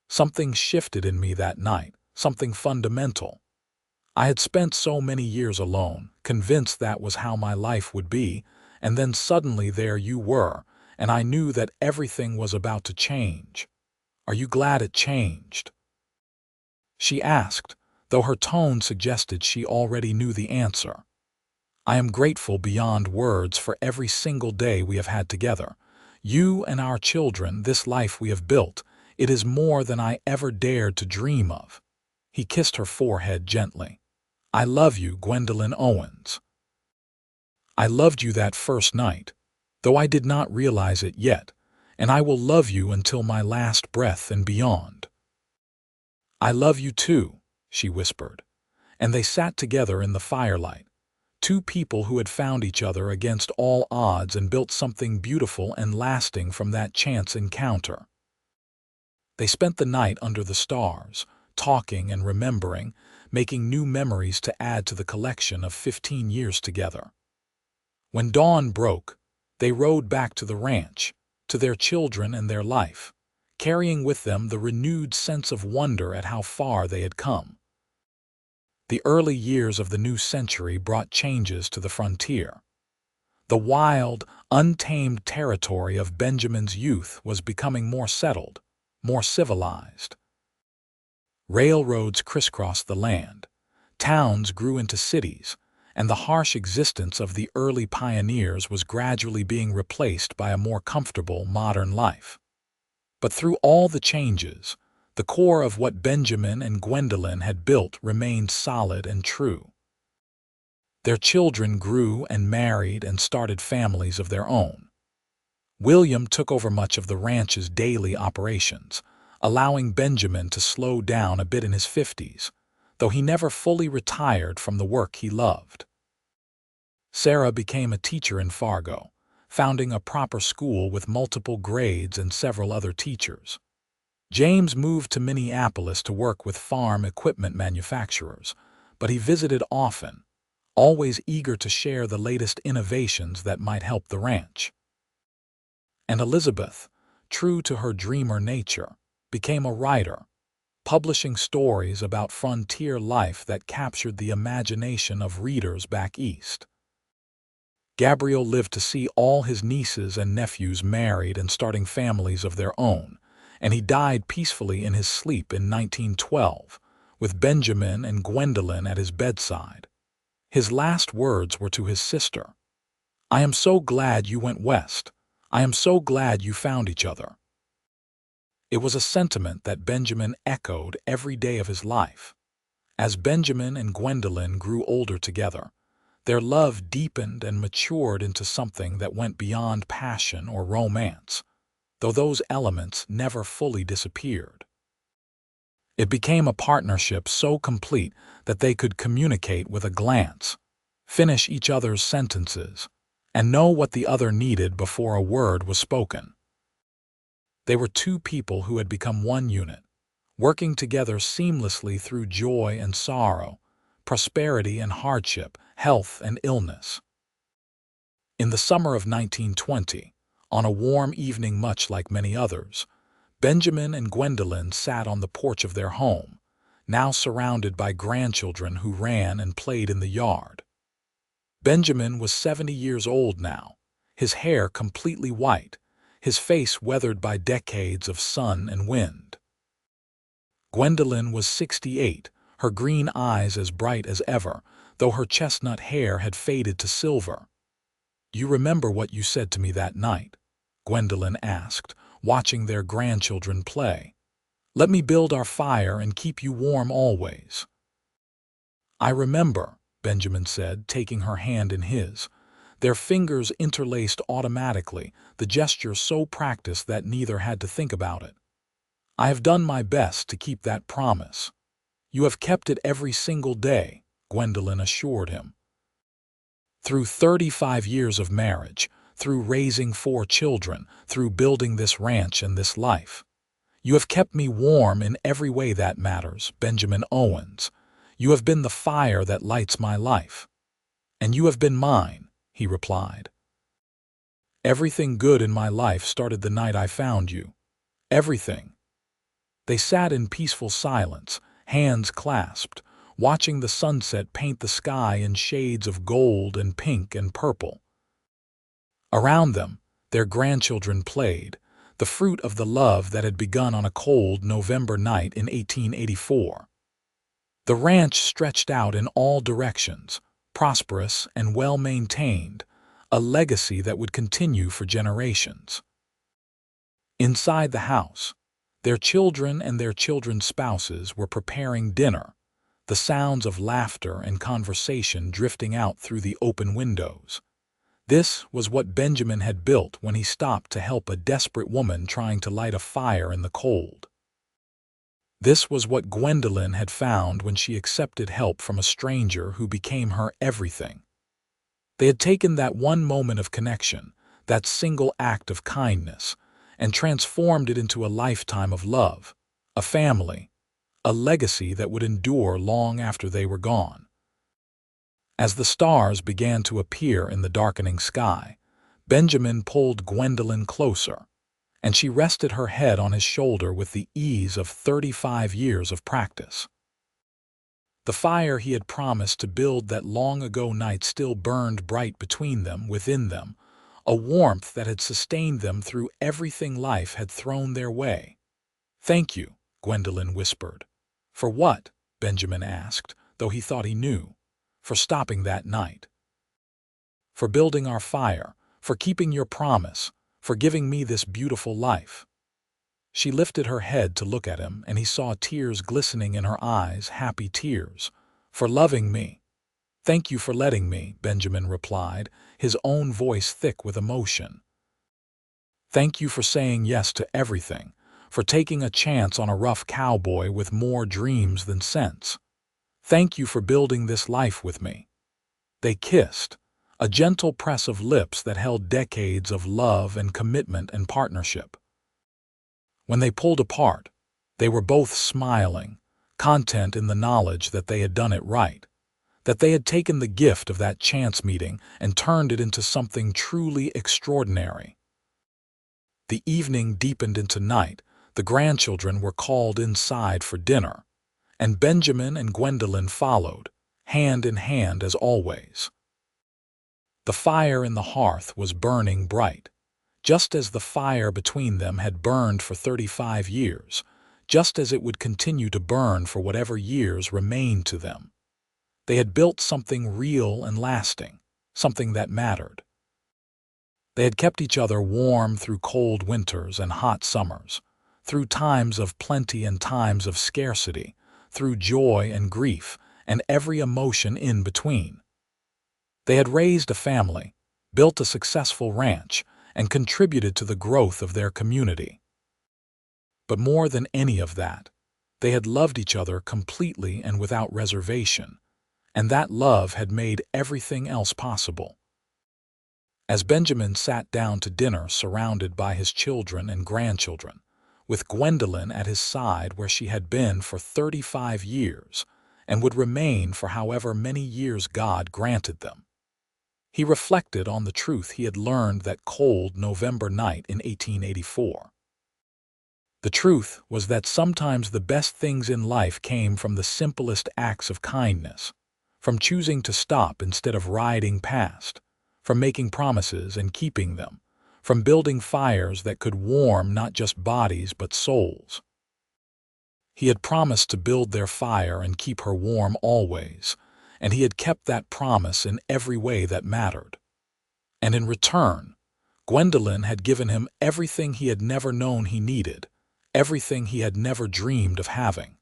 [SPEAKER 1] Something shifted in me that night, something fundamental. I had spent so many years alone, convinced that was how my life would be, and then suddenly there you were, and I knew that everything was about to change. Are you glad it changed? She asked, though her tone suggested she already knew the answer. I am grateful beyond words for every single day we have had together. You and our children, this life we have built, it is more than I ever dared to dream of. He kissed her forehead gently. I love you, Gwendolyn Owens. I loved you that first night, though I did not realize it yet, and I will love you until my last breath and beyond. I love you too, she whispered, and they sat together in the firelight, two people who had found each other against all odds and built something beautiful and lasting from that chance encounter. They spent the night under the stars, talking and remembering, making new memories to add to the collection of 15 years together. When dawn broke, they rode back to the ranch, to their children and their life, carrying with them the renewed sense of wonder at how far they had come. The early years of the new century brought changes to the frontier. The wild, untamed territory of Benjamin's youth was becoming more settled, more civilized. Railroads crisscrossed the land, towns grew into cities, and the harsh existence of the early pioneers was gradually being replaced by a more comfortable modern life. But through all the changes, the core of what Benjamin and Gwendolyn had built remained solid and true. Their children grew and married and started families of their own. William took over much of the ranch's daily operations, allowing Benjamin to slow down a bit in his 50s, though he never fully retired from the work he loved. Sarah became a teacher in Fargo, founding a proper school with multiple grades and several other teachers. James moved to Minneapolis to work with farm equipment manufacturers, but he visited often, always eager to share the latest innovations that might help the ranch. And Elizabeth, true to her dreamer nature, became a writer, publishing stories about frontier life that captured the imagination of readers back east. Gabriel lived to see all his nieces and nephews married and starting families of their own, and he died peacefully in his sleep in 1912, with Benjamin and Gwendolyn at his bedside. His last words were to his sister, "I am so glad you went west. I am so glad you found each other." It was a sentiment that Benjamin echoed every day of his life. As Benjamin and Gwendolyn grew older together, their love deepened and matured into something that went beyond passion or romance, though those elements never fully disappeared. It became a partnership so complete that they could communicate with a glance, finish each other's sentences, and know what the other needed before a word was spoken. They were two people who had become one unit, working together seamlessly through joy and sorrow, prosperity and hardship, health and illness. In the summer of 1920, on a warm evening much like many others, Benjamin and Gwendolyn sat on the porch of their home, now surrounded by grandchildren who ran and played in the yard. Benjamin was 70 years old now, his hair completely white, his face weathered by decades of sun and wind. Gwendolyn was 68, her green eyes as bright as ever, though her chestnut hair had faded to silver. "You remember what you said to me that night?" Gwendolyn asked, watching their grandchildren play. "Let me build our fire and keep you warm always." "I remember," Benjamin said, taking her hand in his. Their fingers interlaced automatically, the gesture so practiced that neither had to think about it. "I have done my best to keep that promise." "You have kept it every single day," Gwendolyn assured him. "Through 35 years of marriage, through raising 4 children, through building this ranch and this life. You have kept me warm in every way that matters, Benjamin Owens. You have been the fire that lights my life." "And you have been mine," he replied. Everything good in my life started the night I found you. Everything." They sat in peaceful silence, hands clasped, watching the sunset paint the sky in shades of gold and pink and purple. Around them, their grandchildren played, the fruit of the love that had begun on a cold November night in 1884. The ranch stretched out in all directions, prosperous and well-maintained, a legacy that would continue for generations. Inside the house, their children and their children's spouses were preparing dinner, the sounds of laughter and conversation drifting out through the open windows. This was what Benjamin had built when he stopped to help a desperate woman trying to light a fire in the cold. This was what Gwendolyn had found when she accepted help from a stranger who became her everything. They had taken that one moment of connection, that single act of kindness, and transformed it into a lifetime of love, a family, a legacy that would endure long after they were gone. As the stars began to appear in the darkening sky, Benjamin pulled Gwendolyn closer, and she rested her head on his shoulder with the ease of 35 years of practice. The fire he had promised to build that long-ago night still burned bright between them, within them, a warmth that had sustained them through everything life had thrown their way. "Thank you," Gwendolyn whispered. "For what?" Benjamin asked, though he thought he knew. "For stopping that night. For building our fire, for keeping your promise, for giving me this beautiful life." She lifted her head to look at him, and he saw tears glistening in her eyes, happy tears. "For loving me." "Thank you for letting me," Benjamin replied, his own voice thick with emotion. "Thank you for saying yes to everything, for taking a chance on a rough cowboy with more dreams than sense. Thank you for building this life with me." They kissed, a gentle press of lips that held decades of love and commitment and partnership. When they pulled apart, they were both smiling, content in the knowledge that they had done it right, that they had taken the gift of that chance meeting and turned it into something truly extraordinary. The evening deepened into night, the grandchildren were called inside for dinner, and Benjamin and Gwendolyn followed, hand in hand as always. The fire in the hearth was burning bright, just as the fire between them had burned for 35 years, just as it would continue to burn for whatever years remained to them. They had built something real and lasting, something that mattered. They had kept each other warm through cold winters and hot summers, through times of plenty and times of scarcity, through joy and grief, and every emotion in between. They had raised a family, built a successful ranch, and contributed to the growth of their community. But more than any of that, they had loved each other completely and without reservation, and that love had made everything else possible. As Benjamin sat down to dinner surrounded by his children and grandchildren, with Gwendolyn at his side where she had been for 35 years and would remain for however many years God granted them, he reflected on the truth he had learned that cold November night in 1884. The truth was that sometimes the best things in life came from the simplest acts of kindness, from choosing to stop instead of riding past, from making promises and keeping them, from building fires that could warm not just bodies but souls. He had promised to build their fire and keep her warm always, and he had kept that promise in every way that mattered. And in return, Gwendolyn had given him everything he had never known he needed, everything he had never dreamed of having.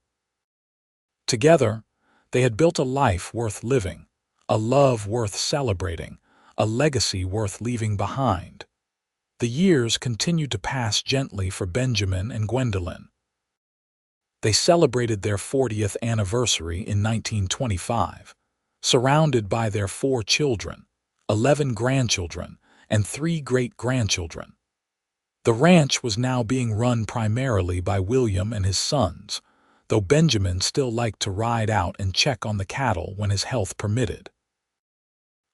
[SPEAKER 1] Together, they had built a life worth living, a love worth celebrating, a legacy worth leaving behind. The years continued to pass gently for Benjamin and Gwendolyn. They celebrated their 40th anniversary in 1925, surrounded by their 4 children, 11 grandchildren, and 3 great-grandchildren. The ranch was now being run primarily by William and his sons, though Benjamin still liked to ride out and check on the cattle when his health permitted.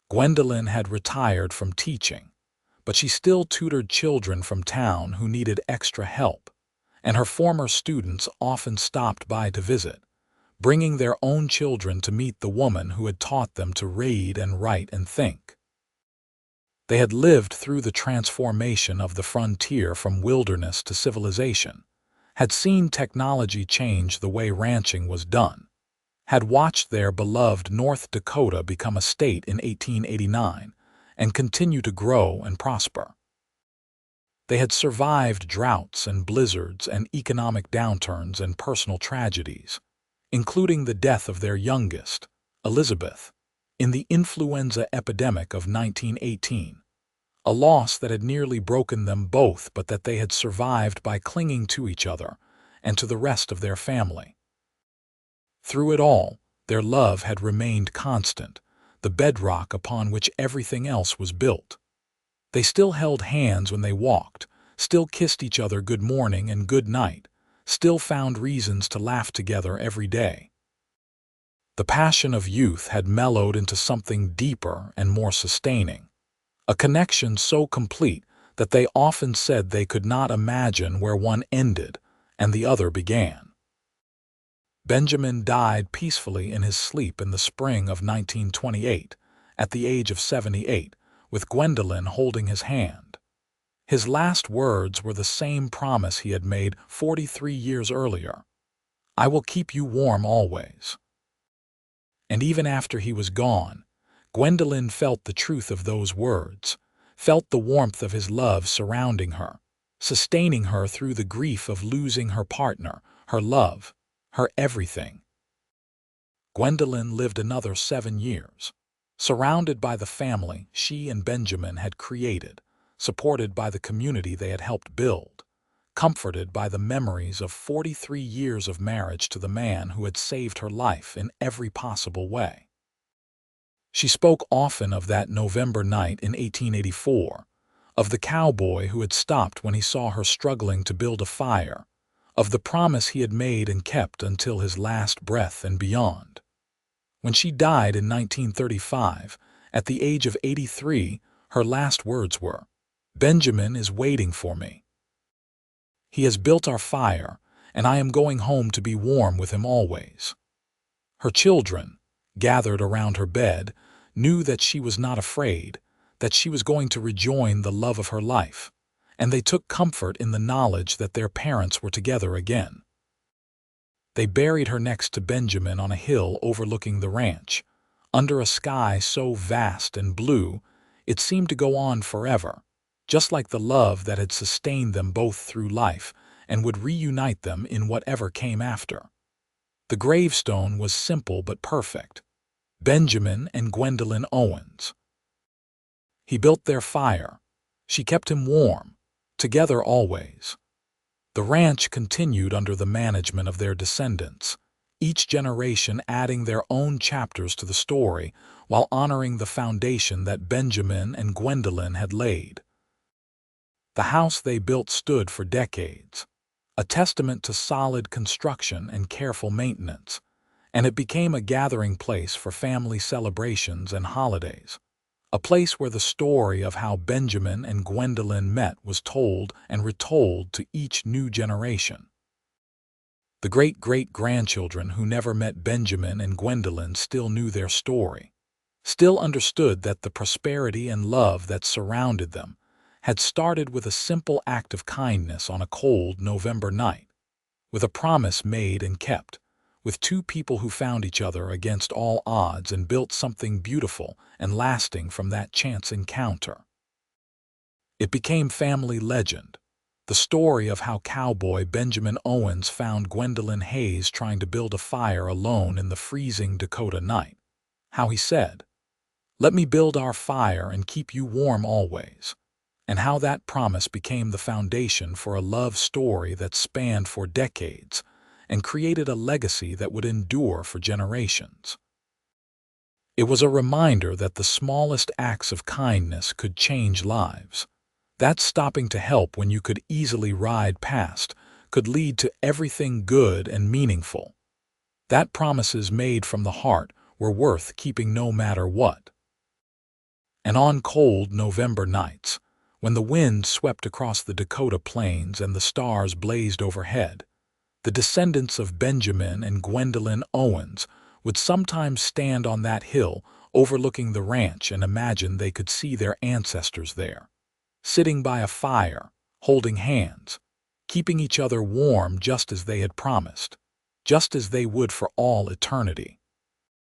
[SPEAKER 1] Gwendolyn had retired from teaching, but she still tutored children from town who needed extra help, and her former students often stopped by to visit, bringing their own children to meet the woman who had taught them to read and write and think. They had lived through the transformation of the frontier from wilderness to civilization, had seen technology change the way ranching was done, had watched their beloved North Dakota become a state in 1889 and continue to grow and prosper. They had survived droughts and blizzards and economic downturns and personal tragedies, including the death of their youngest, Elizabeth, in the influenza epidemic of 1918, a loss that had nearly broken them both but that they had survived by clinging to each other and to the rest of their family. Through it all, their love had remained constant, the bedrock upon which everything else was built. They still held hands when they walked, still kissed each other good morning and good night, still found reasons to laugh together every day. The passion of youth had mellowed into something deeper and more sustaining, a connection so complete that they often said they could not imagine where one ended and the other began. Benjamin died peacefully in his sleep in the spring of 1928, at the age of 78, with Gwendolyn holding his hand. His last words were the same promise he had made 43 years earlier: "I will keep you warm always." And even after he was gone, Gwendolyn felt the truth of those words, felt the warmth of his love surrounding her, sustaining her through the grief of losing her partner, her love, her everything. Gwendolyn lived another 7 years, surrounded by the family she and Benjamin had created, supported by the community they had helped build, comforted by the memories of 43 years of marriage to the man who had saved her life in every possible way. She spoke often of that November night in 1884, of the cowboy who had stopped when he saw her struggling to build a fire, of the promise he had made and kept until his last breath and beyond. When she died in 1935, at the age of 83, her last words were, "Benjamin is waiting for me. He has built our fire, and I am going home to be warm with him always." Her children, gathered around her bed, knew that she was not afraid, that she was going to rejoin the love of her life, and they took comfort in the knowledge that their parents were together again. They buried her next to Benjamin on a hill overlooking the ranch, under a sky so vast and blue it seemed to go on forever, just like the love that had sustained them both through life and would reunite them in whatever came after. The gravestone was simple but perfect: Benjamin and Gwendolyn Owens. He built their fire. She kept him warm, together always. The ranch continued under the management of their descendants, each generation adding their own chapters to the story while honoring the foundation that Benjamin and Gwendolyn had laid. The house they built stood for decades, a testament to solid construction and careful maintenance, and it became a gathering place for family celebrations and holidays, a place where the story of how Benjamin and Gwendolyn met was told and retold to each new generation. The great-great-grandchildren who never met Benjamin and Gwendolyn still knew their story, still understood that the prosperity and love that surrounded them had started with a simple act of kindness on a cold November night, with a promise made and kept, with two people who found each other against all odds and built something beautiful and lasting from that chance encounter. It became family legend, the story of how cowboy Benjamin Owens found Gwendolyn Hayes trying to build a fire alone in the freezing Dakota night, how he said, "Let me build our fire and keep you warm always," and how that promise became the foundation for a love story that spanned for decades and created a legacy that would endure for generations. It was a reminder that the smallest acts of kindness could change lives, that stopping to help when you could easily ride past could lead to everything good and meaningful, that promises made from the heart were worth keeping no matter what. And on cold November nights, When the wind swept across the Dakota plains and the stars blazed overhead, the descendants of Benjamin and Gwendolyn Owens would sometimes stand on that hill overlooking the ranch and imagine they could see their ancestors there, sitting by a fire, holding hands, keeping each other warm just as they had promised, just as they would for all eternity.